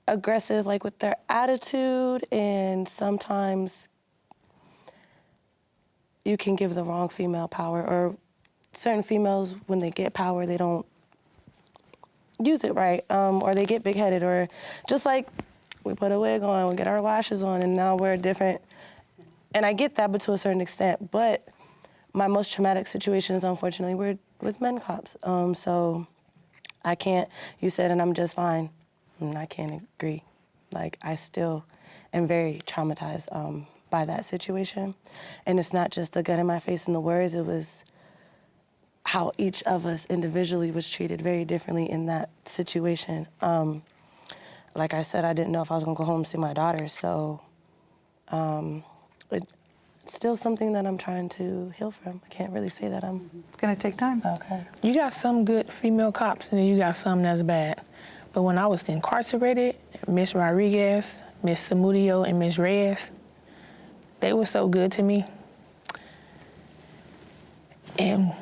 aggressive, like with their attitude, and sometimes you can give the wrong female power, or certain females, when they get power, they don't use it right, or they get big-headed, or just like we put a wig on, we get our lashes on, and now we're different. And I get that, but to a certain extent. But my most traumatic situations, unfortunately, were with men cops. So I can't, you said, and I'm just fine. And I can't agree. Like, I still am very traumatized by that situation. And it's not just the gun in my face and the words, it was how each of us individually was treated very differently in that situation. Like I said, I didn't know if I was gonna go home and see my daughter, so it's still something that I'm trying to heal from. I can't really say that I'm... It's gonna take time. Okay. You got some good female cops, and then you got some that's bad. But when I was incarcerated, Miss Rodriguez, Miss Samudio, and Miss Reyes, they were so good to me. And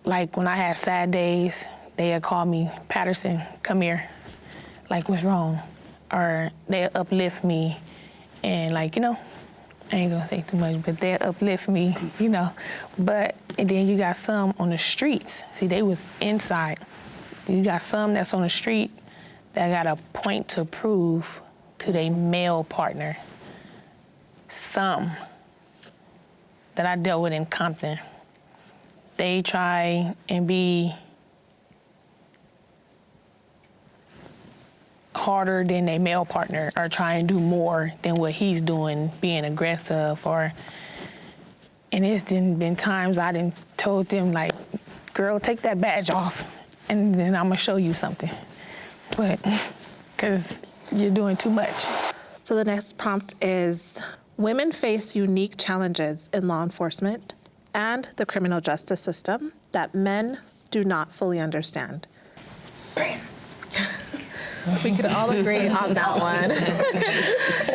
like when I had sad days, they'd call me, Patterson, come here. Like, what's wrong? Or they'd uplift me and like, you know, I ain't gonna say too much, but they'd uplift me, you know. But, and then you got some on the streets. See, they was inside. You got some that's on the street that got a point to prove to their male partner. Some that I dealt with in Compton, they try and be harder than their male partner, or try and do more than what he's doing, being aggressive, or, and it's been times I done told them like, girl, take that badge off, and then I'm gonna show you something. But, cause you're doing too much. So the next prompt is, women face unique challenges in law enforcement and the criminal justice system that men do not fully understand. We could all agree on that one.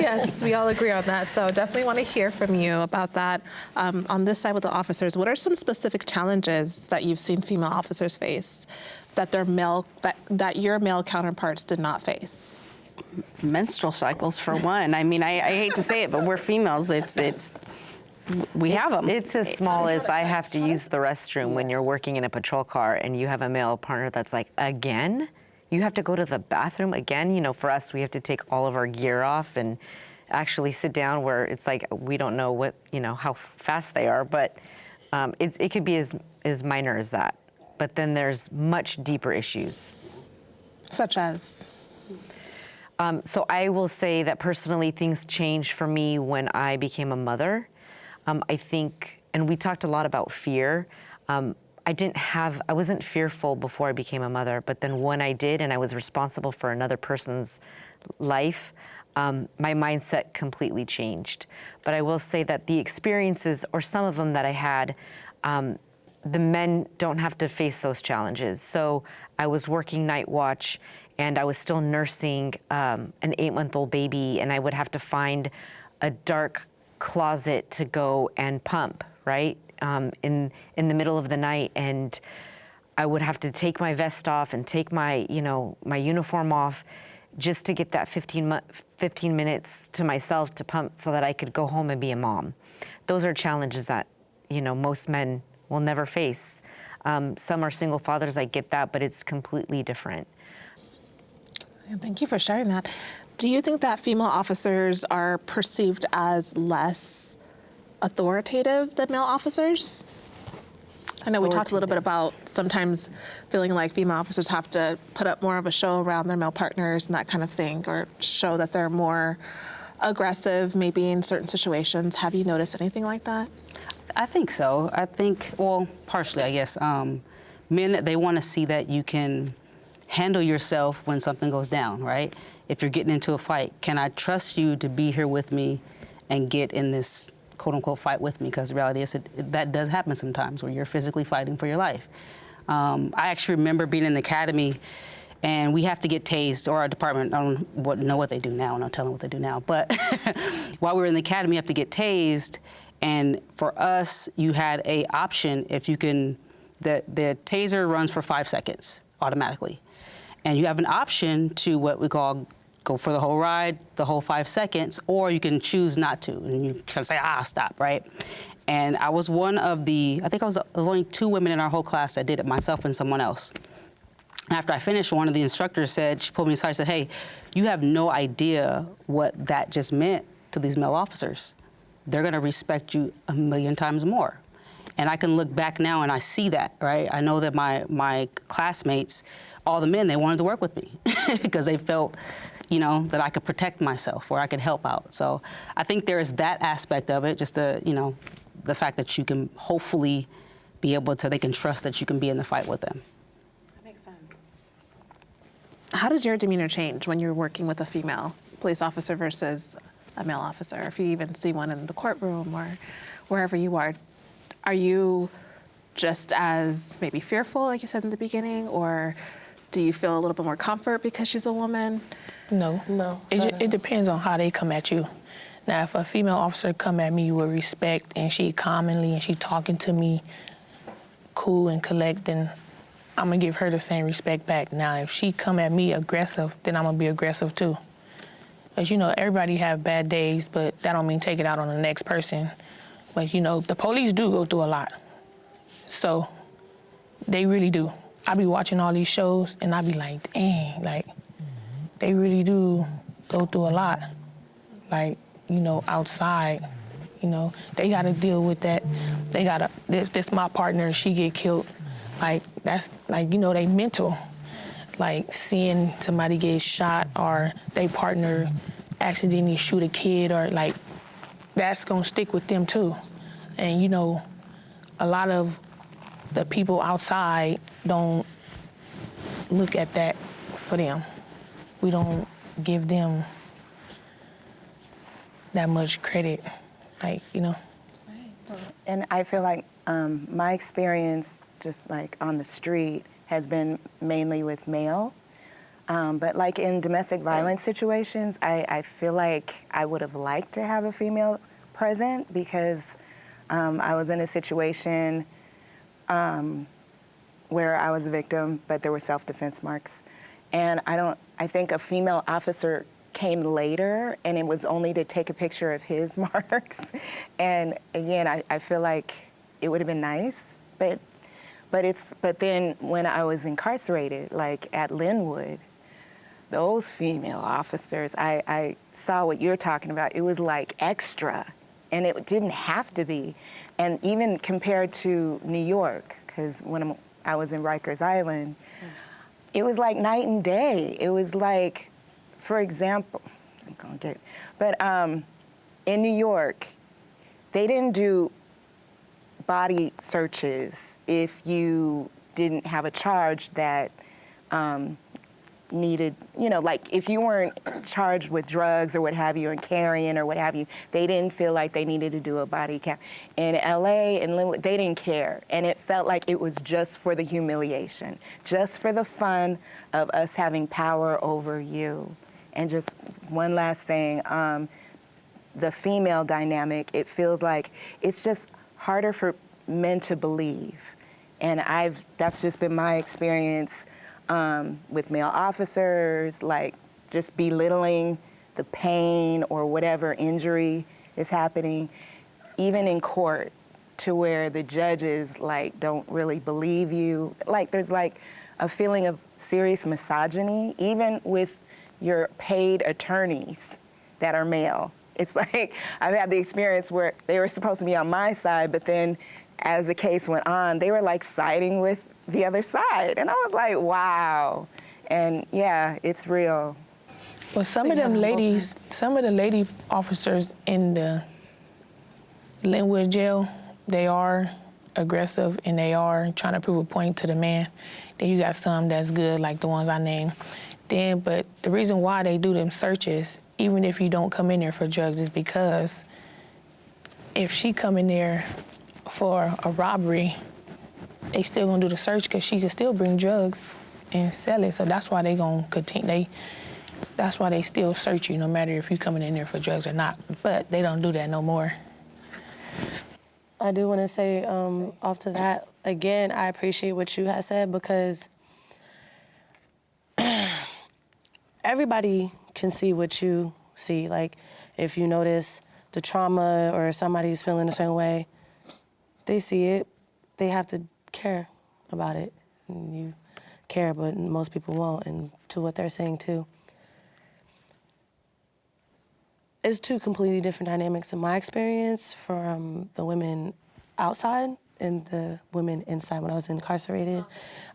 Yes, we all agree on that. So definitely want to hear from you about that. On this side with the officers, what are some specific challenges that you've seen female officers face that that your male counterparts did not face? Menstrual cycles, for one. I mean, I hate to say it, but we're females. We have them. It's as small as I have to use the restroom when you're working in a patrol car and you have a male partner that's like, again? You have to go to the bathroom again? You know, for us, we have to take all of our gear off and actually sit down where it's like, we don't know what, you know, how fast they are, but it could be as minor as that. But then there's much deeper issues. Such as? So I will say that personally, things changed for me when I became a mother. I think, and we talked a lot about fear. I wasn't fearful before I became a mother, but then when I did and I was responsible for another person's life, my mindset completely changed. But I will say that the experiences, or some of them that I had, the men don't have to face those challenges. So I was working night watch and I was still nursing an 8-month-old baby, and I would have to find a dark closet to go and pump, right? In the middle of the night, and I would have to take my vest off and take my uniform off just to get that 15 minutes to myself to pump so that I could go home and be a mom. Those are challenges that, you know, most men will never face. Some are single fathers, I get that, but it's completely different. Thank you for sharing that. Do you think that female officers are perceived as less authoritative than male officers? I know we talked a little bit about sometimes feeling like female officers have to put up more of a show around their male partners and that kind of thing, or show that they're more aggressive maybe in certain situations. Have you noticed anything like that? I think so. I think, well, partially, I guess. Men, they want to see that you can handle yourself when something goes down, right? If you're getting into a fight, can I trust you to be here with me and get in this quote-unquote fight with me? Because the reality is that does happen sometimes where you're physically fighting for your life. I actually remember being in the academy and we have to get tased, or our department, I don't know what they do now, and I'll tell them what they do now, but while we were in the academy, you have to get tased, and for us, you had a option if you can, the taser runs for 5 seconds automatically. And you have an option to what we call go for the whole ride, the whole 5 seconds, or you can choose not to, and you kind of say, stop, right? And I was one of the, I think there was only 2 women in our whole class that did it, myself and someone else. After I finished, one of the instructors said, she pulled me aside and said, hey, you have no idea what that just meant to these male officers. They're gonna respect you 1,000,000 times more. And I can look back now and I see that, right? I know that my classmates, all the men, they wanted to work with me because they felt, you know, that I could protect myself or I could help out. So I think there is that aspect of it, just the, you know, the fact that you can hopefully be able to, they can trust that you can be in the fight with them. That makes sense. How does your demeanor change when you're working with a female police officer versus a male officer? If you even see one in the courtroom or wherever you are you just as maybe fearful, like you said in the beginning, or do you feel a little bit more comfort because she's a woman? No. It depends on how they come at you. Now, if a female officer come at me with respect and she calmly and she talking to me cool and collect, then I'm gonna give her the same respect back. Now, if she come at me aggressive, then I'm gonna be aggressive too. But you know, everybody have bad days, but that don't mean take it out on the next person. But you know, the police do go through a lot. So they really do. I be watching all these shows and I be like, dang, like they really do go through a lot. Like, you know, outside, you know, they gotta deal with that. They gotta, this my partner, she get killed. Like, that's like, you know, they mental. Like seeing somebody get shot or they partner accidentally shoot a kid, or like, that's gonna stick with them too. And you know, a lot of the people outside don't look at that for them. We don't give them that much credit, like, you know. And I feel like my experience, just like on the street, has been mainly with male But like in domestic violence situations, I feel like I would have liked to have a female present because I was in a situation where I was a victim, but there were self-defense marks. And I think a female officer came later, and it was only to take a picture of his marks. And again, I feel like it would have been nice, but then when I was incarcerated, like at Linwood, those female officers, I saw what you're talking about. It was like extra, and it didn't have to be. And even compared to New York, because when I was in Rikers Island, it was like night and day. It was like, for example, in New York, they didn't do body searches if you didn't have a charge that needed, like if you weren't charged with drugs or what have you and carrying or what have you, they didn't feel like they needed to do a body count. In LA and Linwood, they didn't care. And it felt like it was just for the humiliation, just for the fun of us having power over you. And just one last thing, the female dynamic, it feels like it's just harder for men to believe. And that's just been my experience with male officers, like just belittling the pain or whatever injury is happening, even in court, to where the judges like don't really believe you. Like there's like a feeling of serious misogyny, even with your paid attorneys that are male. It's like I've had the experience where they were supposed to be on my side, but then as the case went on, they were like siding with the other side. And I was like, wow. And yeah, it's real. Well, some of the lady officers in the Linwood jail, they are aggressive and they are trying to prove a point to the man. Then you got some that's good, like the ones I named. But the reason why they do them searches, even if you don't come in there for drugs, is because if she come in there for a robbery, they still gonna do the search because she could still bring drugs and sell it. So that's why they gonna continue. That's why they still search you, no matter if you coming in there for drugs or not. But they don't do that no more. I do want to say off to that, again, I appreciate what you had said because everybody can see what you see. Like if you notice the trauma or somebody's feeling a certain way, they see it, they have to care about it. And you care, but most people won't, and to what they're saying too. It's two completely different dynamics in my experience from the women outside and the women inside. When I was incarcerated,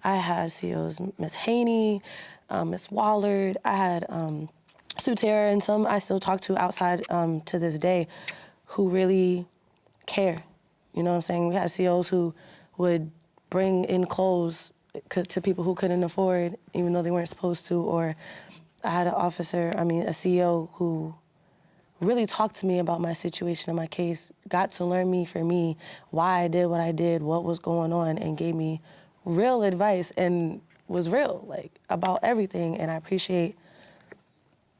I had COs, Miss Haney, Miss Wallard, I had Sue Tara, and some I still talk to outside to this day who really care. You know what I'm saying? We had COs who would bring in clothes to people who couldn't afford, even though they weren't supposed to. Or I had a CEO who really talked to me about my situation and my case, got to learn me for me, why I did what I did, what was going on, and gave me real advice and was real, like, about everything, and I appreciate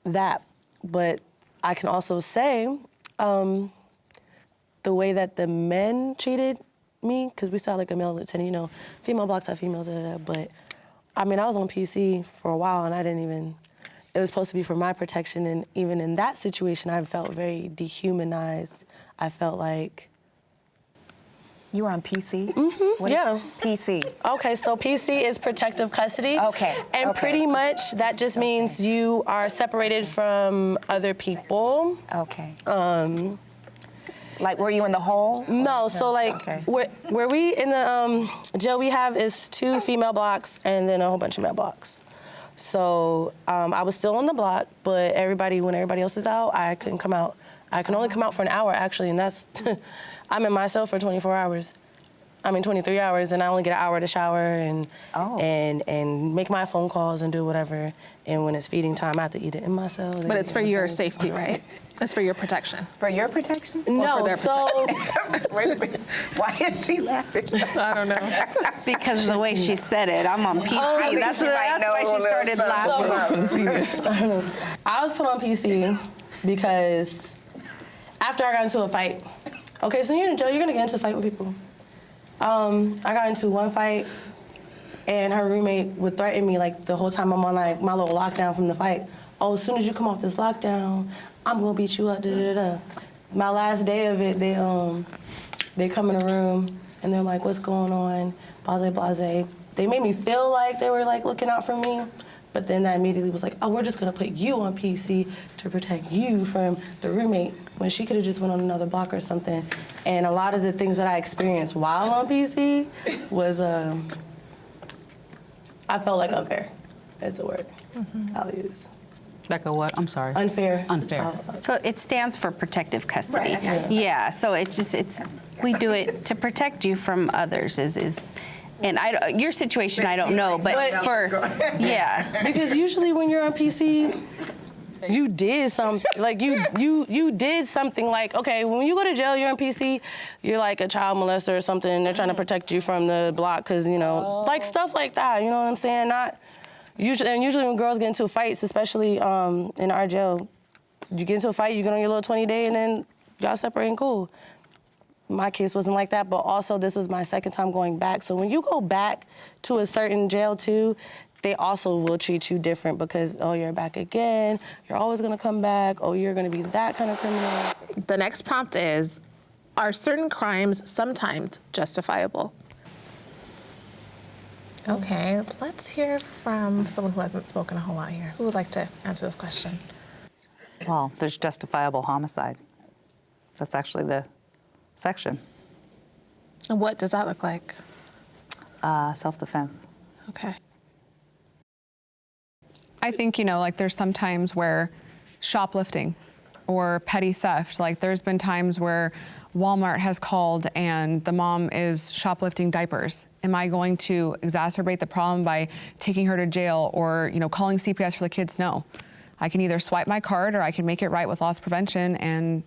that. But I can also say the way that the men treated me, because we saw like a male lieutenant, female blocks have females, but I was on PC for a while and it was supposed to be for my protection, and even in that situation, I felt very dehumanized. I felt like... You were on PC? Mm-hmm, yeah. PC? Okay, so PC is protective custody. Okay. And pretty much that just means you are separated from other people. Okay. Like, were you in the hole? No, so like, okay. where we in the jail we have is 2 female blocks and then a whole bunch of male blocks. So I was still on the block, but when everybody else is out, I couldn't come out. I can only come out for an hour, actually, and that's, I'm in my cell for 24 hours. 23 hours, and I only get an hour to shower and Oh. and make my phone calls and do whatever. And when it's feeding time, I have to eat it in my cell. But it's for your safety, right? It's for your protection. For your protection? No, their so Wait a minute. Why is she laughing? I don't know. Because the way she said it, I'm on PC. I think That's she might know why a she little started something. laughing. I was put on PC because after I got into a fight. Okay, so you're in jail, you're gonna get into a fight with people. I got into one fight, and her roommate would threaten me like the whole time I'm on like my little lockdown from the fight. Oh, as soon as you come off this lockdown, I'm gonna beat you up. Da, da, da. My last day of it, they come in the room and they're like, "What's going on?" Blase, blase. They made me feel like they were like looking out for me, but then that immediately was like, "Oh, we're just gonna put you on PC to protect you from the roommate," when she could have just went on another block or something. And a lot of the things that I experienced while on PC was, I felt like unfair, is the word I'll use. Like a what? I'm sorry. Unfair. Unfair. So it stands for protective custody. Right. Yeah. So we do it to protect you from others. And your situation I don't know, but yeah. Because usually when you're on PC, you did something, like you did something like, okay, when you go to jail, you're on PC, you're like a child molester or something, and they're trying to protect you from the block, because, like stuff like that, you know what I'm saying? Usually when girls get into fights, especially in our jail, you get into a fight, you get on your little 20-day, and then y'all separate and cool. My case wasn't like that, but also this was my second time going back. So when you go back to a certain jail too, they also will treat you different because, oh, you're back again, you're always gonna come back, oh, you're gonna be that kind of criminal. The next prompt is, are certain crimes sometimes justifiable? Okay, let's hear from someone who hasn't spoken a whole lot here. Who would like to answer this question? Well, there's justifiable homicide. That's actually the section. And what does that look like? Self-defense. Okay. I think, like there's some times where shoplifting or petty theft, like there's been times where Walmart has called and the mom is shoplifting diapers. Am I going to exacerbate the problem by taking her to jail or, calling CPS for the kids? No. I can either swipe my card or I can make it right with loss prevention. And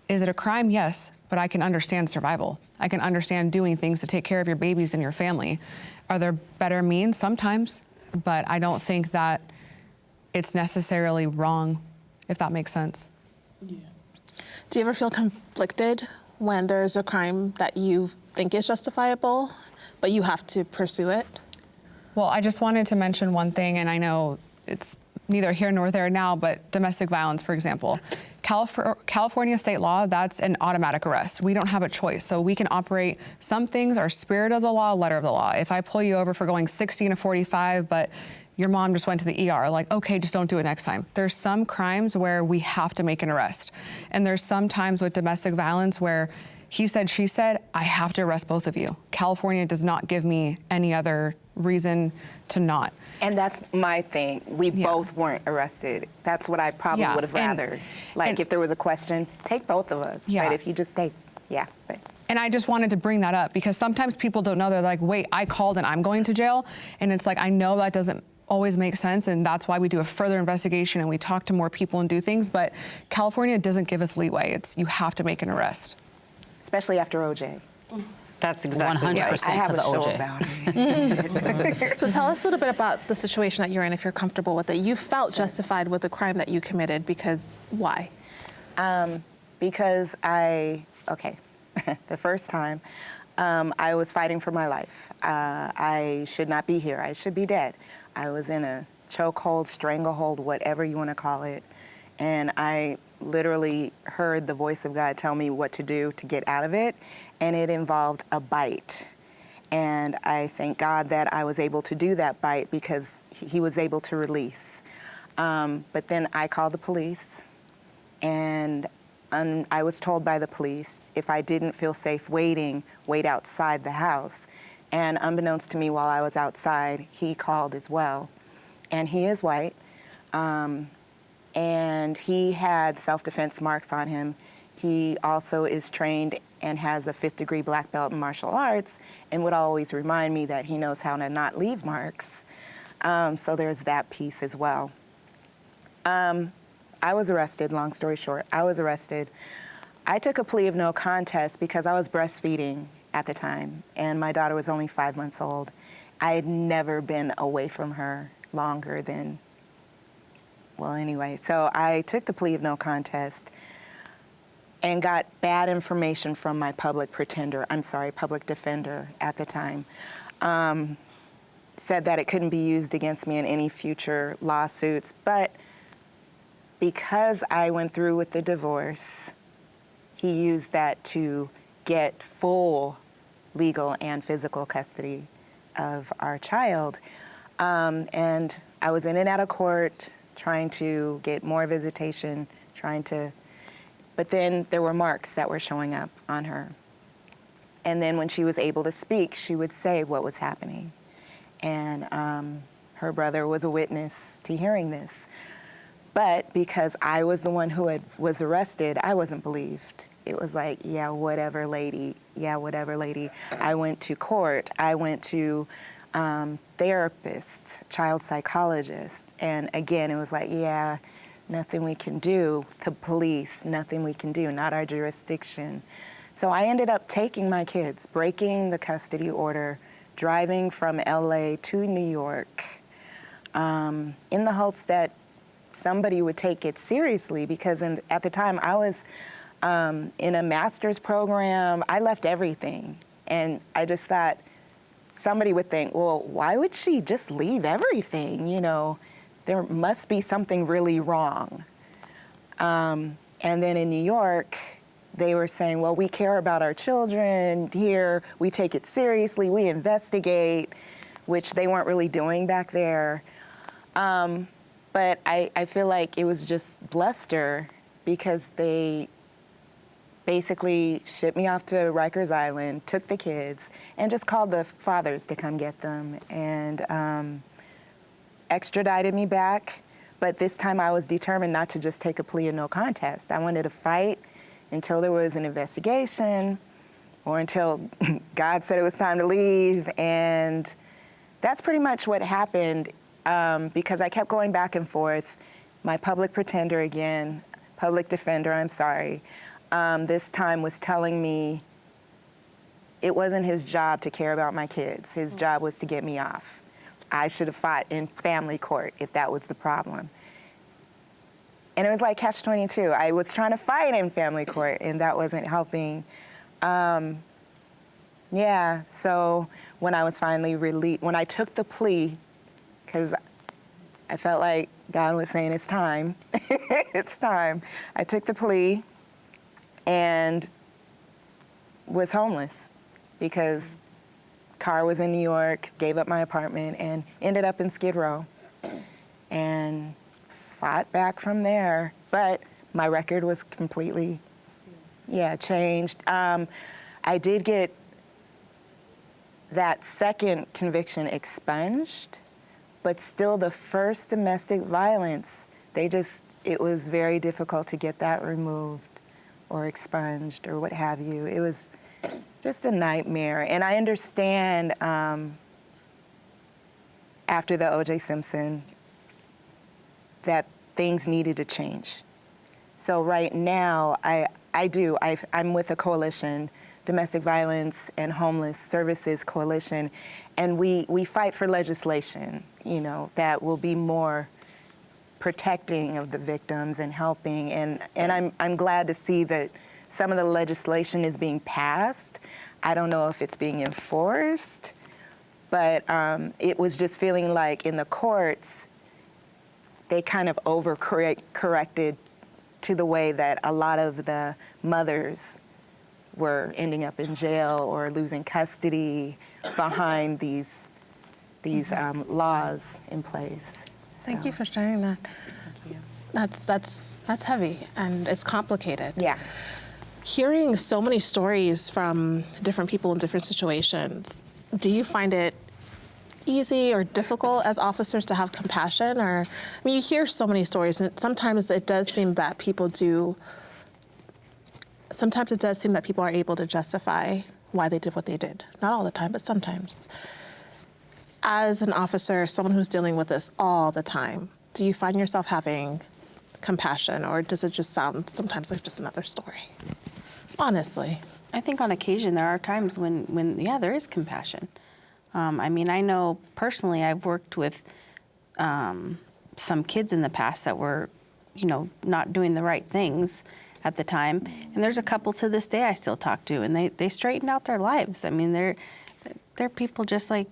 is it a crime? Yes, but I can understand survival. I can understand doing things to take care of your babies and your family. Are there better means? Sometimes, but I don't think that it's necessarily wrong, if that makes sense. Yeah. Do you ever feel conflicted when there's a crime that you think is justifiable, but you have to pursue it? Well, I just wanted to mention one thing, and I know it's neither here nor there now, but domestic violence, for example. California state law, that's an automatic arrest. We don't have a choice. So we can operate, some things are spirit of the law, letter of the law. If I pull you over for going 60 and a 45, but your mom just went to the ER, like, okay, just don't do it next time. There's some crimes where we have to make an arrest. And there's some times with domestic violence where he said, she said, I have to arrest both of you. California does not give me any other reason to not. And that's my thing. We both weren't arrested. That's what I probably would have rathered. Like, if there was a question, take both of us. Yeah. But if you just take, but. And I just wanted to bring that up because sometimes people don't know. They're like, wait, I called and I'm going to jail. And it's like, I know that doesn't always make sense, and that's why we do a further investigation and we talk to more people and do things, but California doesn't give us leeway. It's, you have to make an arrest. Especially after OJ. That's exactly 100% right. I have because a of show OJ. about it. So tell us a little bit about the situation that you're in, if you're comfortable with it. You felt justified with the crime that you committed because why? Because the first time, I was fighting for my life. I should not be here. I should be dead. I was in a chokehold, stranglehold, whatever you want to call it. And I literally heard the voice of God tell me what to do to get out of it. And it involved a bite. And I thank God that I was able to do that bite because he was able to release. But then I called the police, and I was told by the police if I didn't feel safe waiting, wait outside the house. And unbeknownst to me, while I was outside, he called as well. And he is white. And he had self-defense marks on him. He also is trained and has a 5th degree black belt in martial arts and would always remind me that he knows how to not leave marks. So there's that piece as well. I was arrested, long story short. I was arrested. I took a plea of no contest because I was breastfeeding at the time, and my daughter was only 5 months old. I had never been away from her longer than, well, anyway. So I took the plea of no contest and got bad information from my public defender at the time. Said that it couldn't be used against me in any future lawsuits, but because I went through with the divorce, he used that to get full legal and physical custody of our child. And I was in and out of court trying to get more visitation, but then there were marks that were showing up on her. And then when she was able to speak, she would say what was happening. And her brother was a witness to hearing this. But because I was the one who was arrested, I wasn't believed. It was like, yeah, whatever, lady. Yeah, whatever, lady. I went to court. I went to therapists, child psychologists. And again, it was like, yeah, nothing we can do. The police, nothing we can do, not our jurisdiction. So I ended up taking my kids, breaking the custody order, driving from LA to New York, in the hopes that somebody would take it seriously, because at the time I was in a master's program. I left everything, and I just thought somebody would think, well, why would she just leave everything? You know, there must be something really wrong. And then in New York, they were saying, well, we care about our children here, we take it seriously, we investigate, which they weren't really doing back there. But I feel like it was just bluster, because they basically shipped me off to Rikers Island, took the kids, and just called the fathers to come get them, and extradited me back. But this time I was determined not to just take a plea of no contest. I wanted to fight until there was an investigation, or until God said it was time to leave. And that's pretty much what happened, because I kept going back and forth. My public defender, I'm sorry, this time was telling me it wasn't his job to care about my kids. His job was to get me off. I should have fought in family court if that was the problem. And it was like catch-22. I was trying to fight in family court, and that wasn't helping. Yeah, so when I was finally released, when I took the plea, because I felt like God was saying, it's time, it's time. I took the plea and was homeless, because car was in New York, gave up my apartment, and ended up in Skid Row. And fought back from there, but my record was completely, changed. I did get that second conviction expunged, but still the first domestic violence, it was very difficult to get that removed or expunged or what have you. It was just a nightmare. And I understand after the O.J. Simpson that things needed to change. So right now, I'm with a coalition, Domestic Violence and Homeless Services Coalition, and we fight for legislation, that will be more protecting of the victims and helping. And I'm glad to see that some of the legislation is being passed. I don't know if it's being enforced, but it was just feeling like in the courts, they kind of overcorrected to the way that a lot of the mothers were ending up in jail or losing custody behind these laws in place. Thank you for sharing that. Thank you. That's heavy, and it's complicated. Yeah. Hearing so many stories from different people in different situations, do you find it easy or difficult as officers to have compassion? Or, I mean, you hear so many stories, and sometimes it does seem that people do sometimes it does seem that people are able to justify why they did what they did. Not all the time, but sometimes. As an officer, someone who's dealing with this all the time, do you find yourself having compassion, or does it just sound sometimes like just another story? Honestly. I think on occasion there are times when yeah, there is compassion. I mean, I know personally I've worked with some kids in the past that were, you know, not doing the right things at the time. And there's a couple to this day I still talk to, and they straightened out their lives. I mean, they're people just like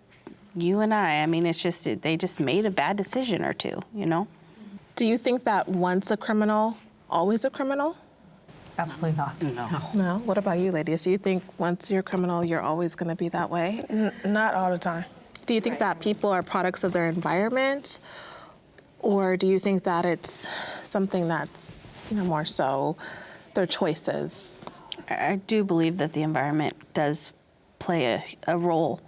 you and I. I mean, it's just, they just made a bad decision or two, you know? Do you think that once a criminal, always a criminal? Absolutely not. No? What about you, ladies? Do you think once you're a criminal, you're always going to be that way? Not all the time. Do you think that people are products of their environment? Or do you think that it's something that's, you know, more so their choices? I do believe that the environment does play a role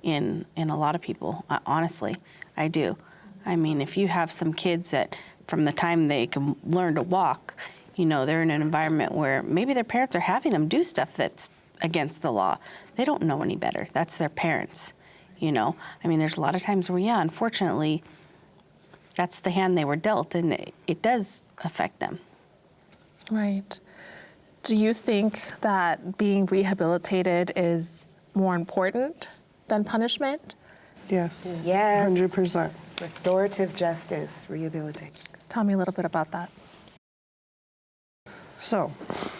in a lot of people, honestly, I do. I mean, if you have some kids that from the time they can learn to walk, you know, they're in an environment where maybe their parents are having them do stuff that's against the law. They don't know any better. That's their parents, you know. I mean, there's a lot of times where, yeah, unfortunately, that's the hand they were dealt, and it does affect them. Right. Do you think that being rehabilitated is more important than punishment? Yes. Yes. 100%. Restorative justice, rehabilitation. Tell me a little bit about that. So,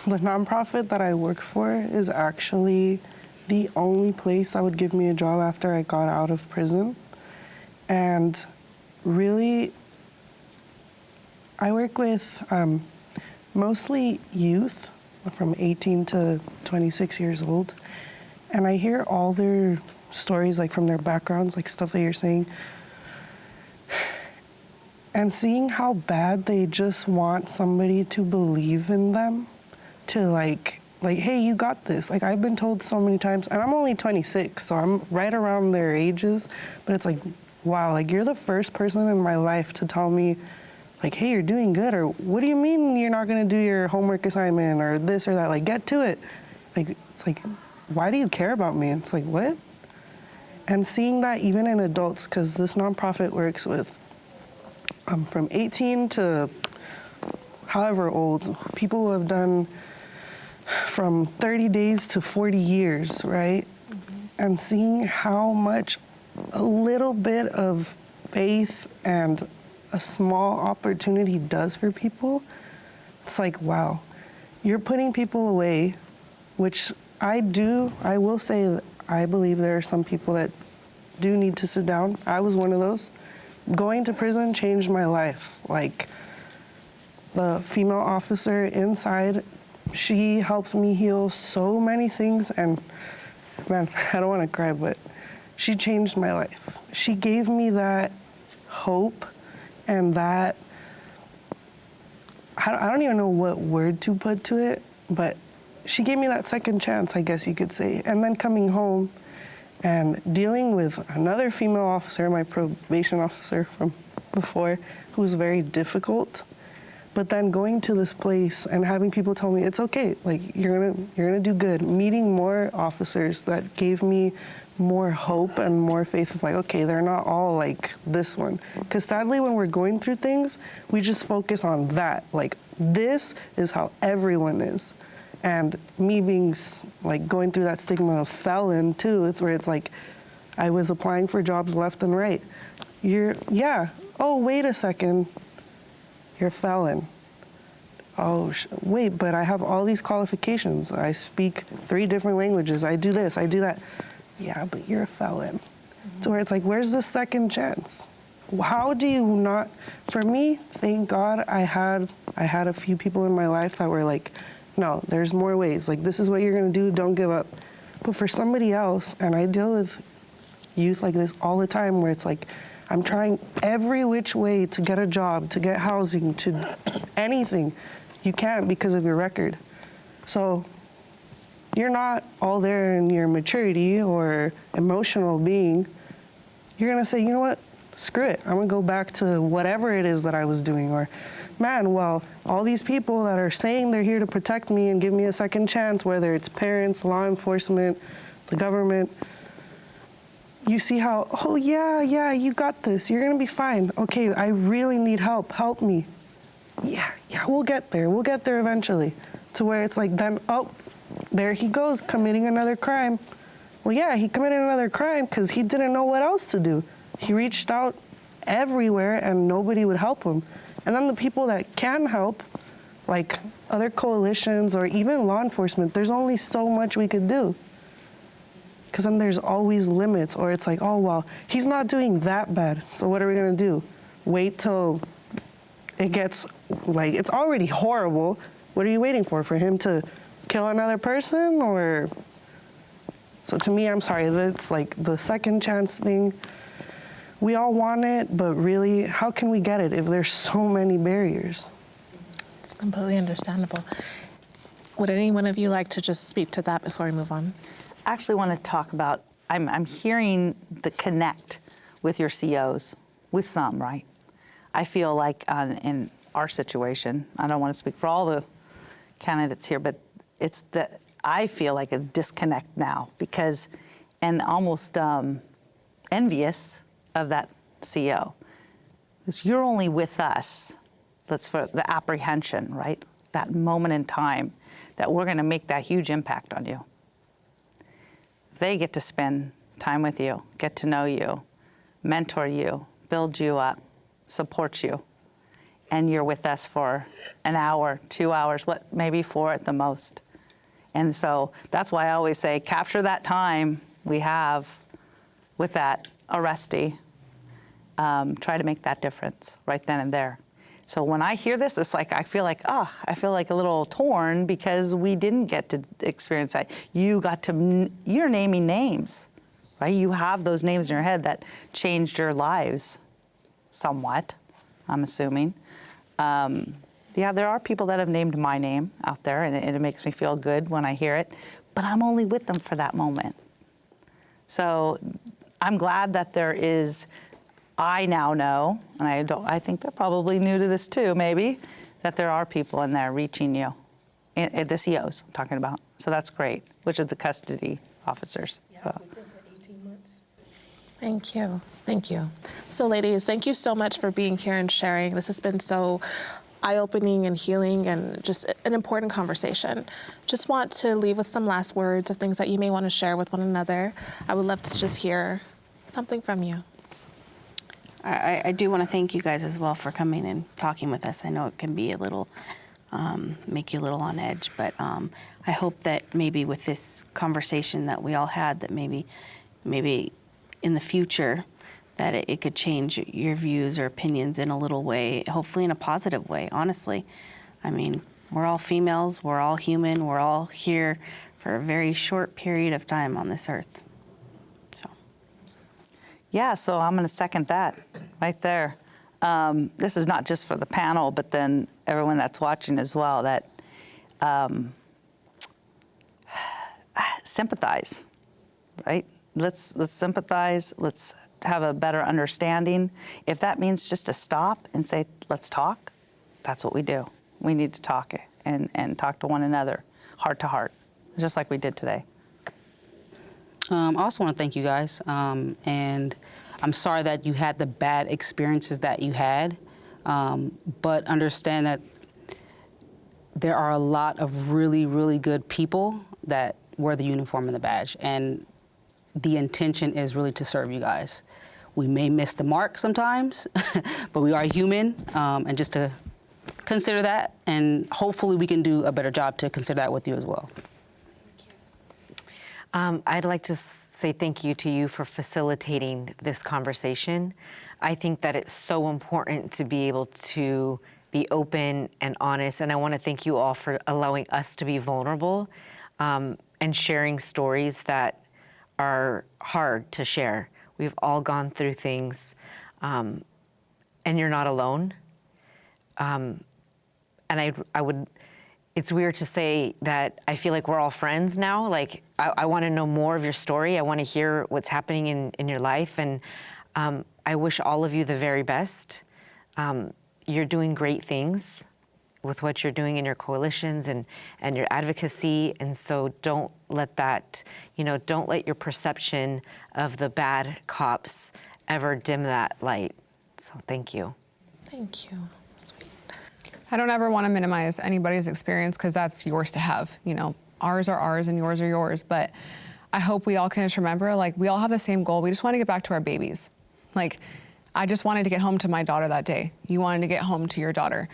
the nonprofit that I work for is actually the only place that would give me a job after I got out of prison. And really, I work with mostly youth from 18 to 26 years old. And I hear all their stories, like from their backgrounds, like stuff that you're saying. And seeing how bad they just want somebody to believe in them, to like, hey, you got this. Like, I've been told so many times, and I'm only 26, so I'm right around their ages, but it's like, wow, like, you're the first person in my life to tell me, like, hey, you're doing good, or what do you mean you're not gonna do your homework assignment, or this or that, like, get to it. Like, it's like, why do you care about me? It's like, what? And seeing that even in adults, because this nonprofit works with from 18 to however old, people who have done from 30 days to 40 years, right? Mm-hmm. And seeing how much a little bit of faith and a small opportunity does for people, it's like, wow, you're putting people away, which I will say that I believe there are some people that do need to sit down. I was one of those. Going to prison changed my life. Like, the female officer inside, she helped me heal so many things, and man, I don't want to cry, but she changed my life. She gave me that hope and that, I don't even know what word to put to it, but she gave me that second chance, I guess you could say. And then coming home and dealing with another female officer, my probation officer from before, who was very difficult. But then going to this place and having people tell me, it's okay, like, you're gonna do good. Meeting more officers that gave me more hope and more faith of like, okay, they're not all like this one. Because sadly, when we're going through things, we just focus on that. Like, this is how everyone is. And me being like going through that stigma of felon too, it's where it's like, I was applying for jobs left and right. Oh, wait a second, you're a felon. Oh, wait, but I have all these qualifications. I speak 3 different languages. I do this, I do that. Yeah, but you're a felon. Mm-hmm. So where it's like, where's the second chance? How do you not, for me, thank God I had a few people in my life that were like, no, there's more ways. Like, this is what you're gonna do, don't give up. But for somebody else, and I deal with youth like this all the time, where it's like, I'm trying every which way to get a job, to get housing, to anything. You can't because of your record. So you're not all there in your maturity or emotional being. You're gonna say, you know what, screw it. I'm gonna go back to whatever it is that I was doing, or man, well, all these people that are saying they're here to protect me and give me a second chance, whether it's parents, law enforcement, the government, you see how, oh yeah, you got this, you're gonna be fine. Okay, I really need help me. Yeah, we'll get there eventually. To where it's like, then, oh, there he goes, committing another crime. Well, yeah, he committed another crime because he didn't know what else to do. He reached out everywhere and nobody would help him. And then the people that can help, like other coalitions or even law enforcement, there's only so much we could do. Because then there's always limits, or it's like, oh, well, he's not doing that bad, so what are we gonna do? Wait till it gets, like, it's already horrible. What are you waiting for him to kill another person, or? So to me, I'm sorry, that's like the second chance thing. We all want it, but really, how can we get it if there's so many barriers? It's completely understandable. Would any one of you like to just speak to that before we move on? I actually want to talk about, I'm hearing the connect with your COs, with some, right? I feel like in our situation, I don't want to speak for all the candidates here, but it's that I feel like a disconnect now because, and almost envious of that CO. Because you're only with us, that's for the apprehension, right? That moment in time that we're going to make that huge impact on you. They get to spend time with you, get to know you, mentor you, build you up, support you. And you're with us for an hour, 2 hours, what, maybe 4 at the most. And so that's why I always say, capture that time we have with that arrestee. Try to make that difference right then and there. So when I hear this, it's like, I feel like a little torn because we didn't get to experience that. You're naming names, right? You have those names in your head that changed your lives somewhat, I'm assuming. Yeah, there are people that have named my name out there, and it makes me feel good when I hear it, but I'm only with them for that moment. So I'm glad that there is, I now know, and I think they're probably new to this too, maybe, that there are people in there reaching you, the COs I'm talking about. So that's great, which is the custody officers. Yeah, So. I've been for 18 months. Thank you. So ladies, thank you so much for being here and sharing. This has been so eye-opening and healing and just an important conversation. Just want to leave with some last words of things that you may want to share with one another. I would love to just hear something from you. I do want to thank you guys as well for coming and talking with us. I know it can be a little, make you a little on edge, but I hope that maybe with this conversation that we all had, that maybe in the future, that it could change your views or opinions in a little way, hopefully in a positive way, honestly. I mean, we're all females, we're all human, we're all here for a very short period of time on this earth. Yeah, so I'm going to second that right there. This is not just for the panel, but then everyone that's watching as well, that sympathize, right? Let's sympathize. Let's have a better understanding. If that means just to stop and say, let's talk, that's what we do. We need to talk and talk to one another, heart to heart, just like we did today. I also want to thank you guys, and I'm sorry that you had the bad experiences that you had, but understand that there are a lot of really, really good people that wear the uniform and the badge, and the intention is really to serve you guys. We may miss the mark sometimes, but we are human, and just to consider that, and hopefully we can do a better job to consider that with you as well. I'd like to say thank you to you for facilitating this conversation. I think that it's so important to be able to be open and honest, and I want to thank you all for allowing us to be vulnerable and sharing stories that are hard to share. We've all gone through things, and you're not alone. And I would. It's weird to say that I feel like we're all friends now. Like, I want to know more of your story. I want to hear what's happening in your life. And I wish all of you the very best. you're doing great things with what you're doing in your coalitions and your advocacy. And so don't let that, don't let your perception of the bad cops ever dim that light. So thank you. Thank you. Sweet. I don't ever want to minimize anybody's experience because that's yours to have. Ours are ours and yours are yours. But I hope we all can just remember, like, we all have the same goal. We just want to get back to our babies. Like, I just wanted to get home to my daughter that day. You wanted to get home to your daughter.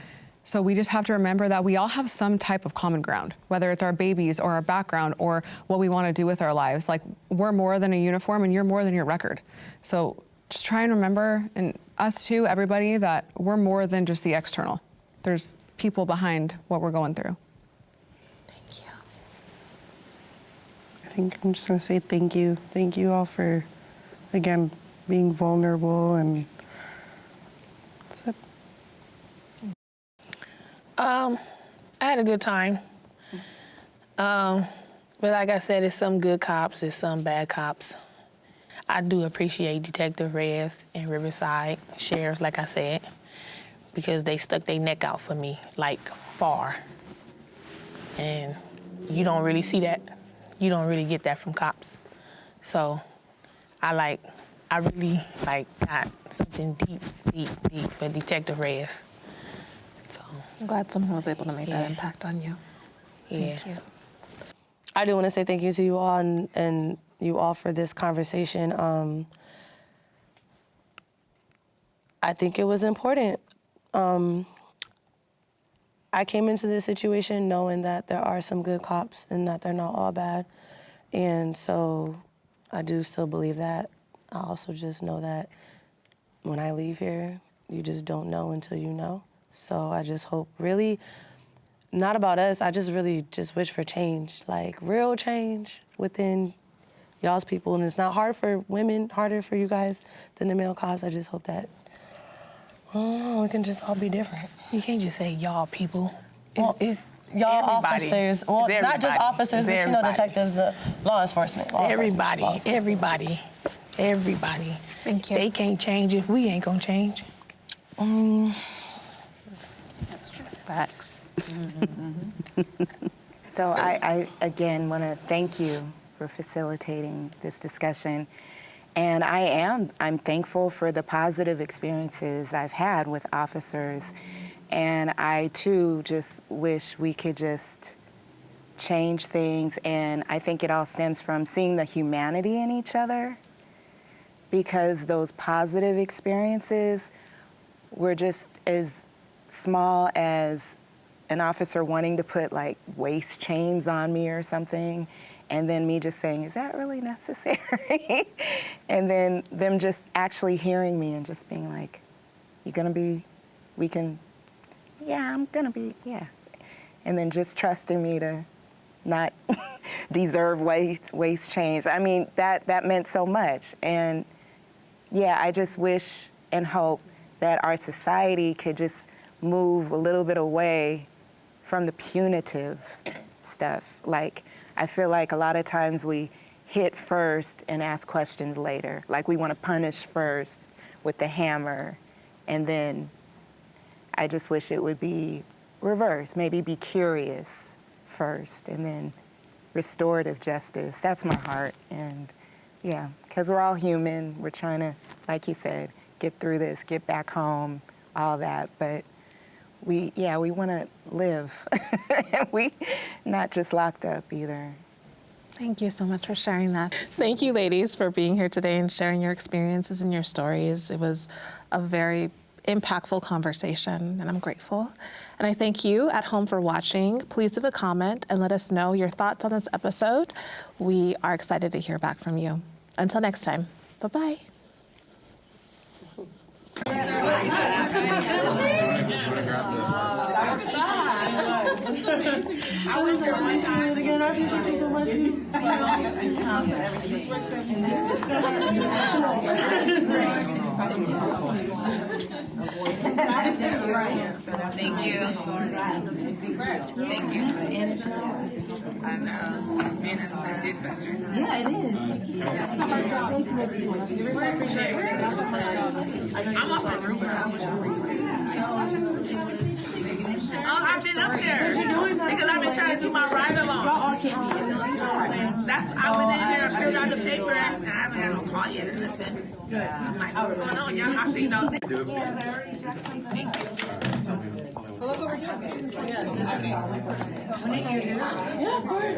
So we just have to remember that we all have some type of common ground, whether it's our babies or our background or what we want to do with our lives. Like, we're more than a uniform and you're more than your record. So just try and remember, and us too, everybody, that we're more than just the external. There's people behind what we're going through. Thank you. I think I'm just going to say thank you. Thank you all for, again, being vulnerable, and that's it. I had a good time. But like I said, it's some good cops, it's some bad cops. I do appreciate Detective Reyes and Riverside sheriffs, like I said, because they stuck their neck out for me, like, far. And you don't really see that. You don't really get that from cops. So I really got something deep for Detective Reyes. So I'm glad someone was able to make that impact on you. yeah. Thank you. I do want to say thank you to you all and you all for this conversation. I think it was important. I came into this situation knowing that there are some good cops and that they're not all bad. And so I do still believe that. I also just know that when I leave here, you just don't know until you know. So I just hope, really, not about us, I just really just wish for change, like real change within y'all's people. And it's not hard for women, harder for you guys than the male cops. I just hope that we can just all be different. You can't just say y'all people. It's Y'all everybody. officers, well, It's not just everybody. officers, It's but everybody. detectives, law enforcement. It's everybody. Thank you. They can't change if we ain't gonna change. Facts. So I again want to thank you for facilitating this discussion. And I'm thankful for the positive experiences I've had with officers. And I too just wish we could just change things. And I think it all stems from seeing the humanity in each other, because those positive experiences were just as small as an officer wanting to put like waist chains on me or something, and then me just saying, is that really necessary? And then them just actually hearing me and just being like, I'm gonna be, yeah. And then just trusting me to not deserve waist chains. I mean, that meant so much. And yeah, I just wish and hope that our society could just move a little bit away from the punitive stuff. Like, I feel like a lot of times we hit first and ask questions later. Like, we want to punish first with the hammer, and then I just wish it would be reverse. Maybe be curious first, and then restorative justice. That's my heart. And yeah, because we're all human. We're trying to, like you said, get through this, get back home, all that. But we want to live. We not just locked up either. Thank you so much for sharing that. Thank you, ladies, for being here today and sharing your experiences and your stories. It was a very impactful conversation, and I'm grateful. And I thank you at home for watching. Please leave a comment and let us know your thoughts on this episode. We are excited to hear back from you. Until next time, bye-bye. Thank you. Thank you. I know. Being a dispatcher. Yeah, it is. Thank you so much. I appreciate it. I'm off my room. I've been up there because I've been trying to do my ride along. Y'all all can't be in there. That's I went in there, filled out the paper, and I haven't had no call yet or nothing. Good. Like, what's going on, y'all? I see no. Look what we're doing. Yeah, of course.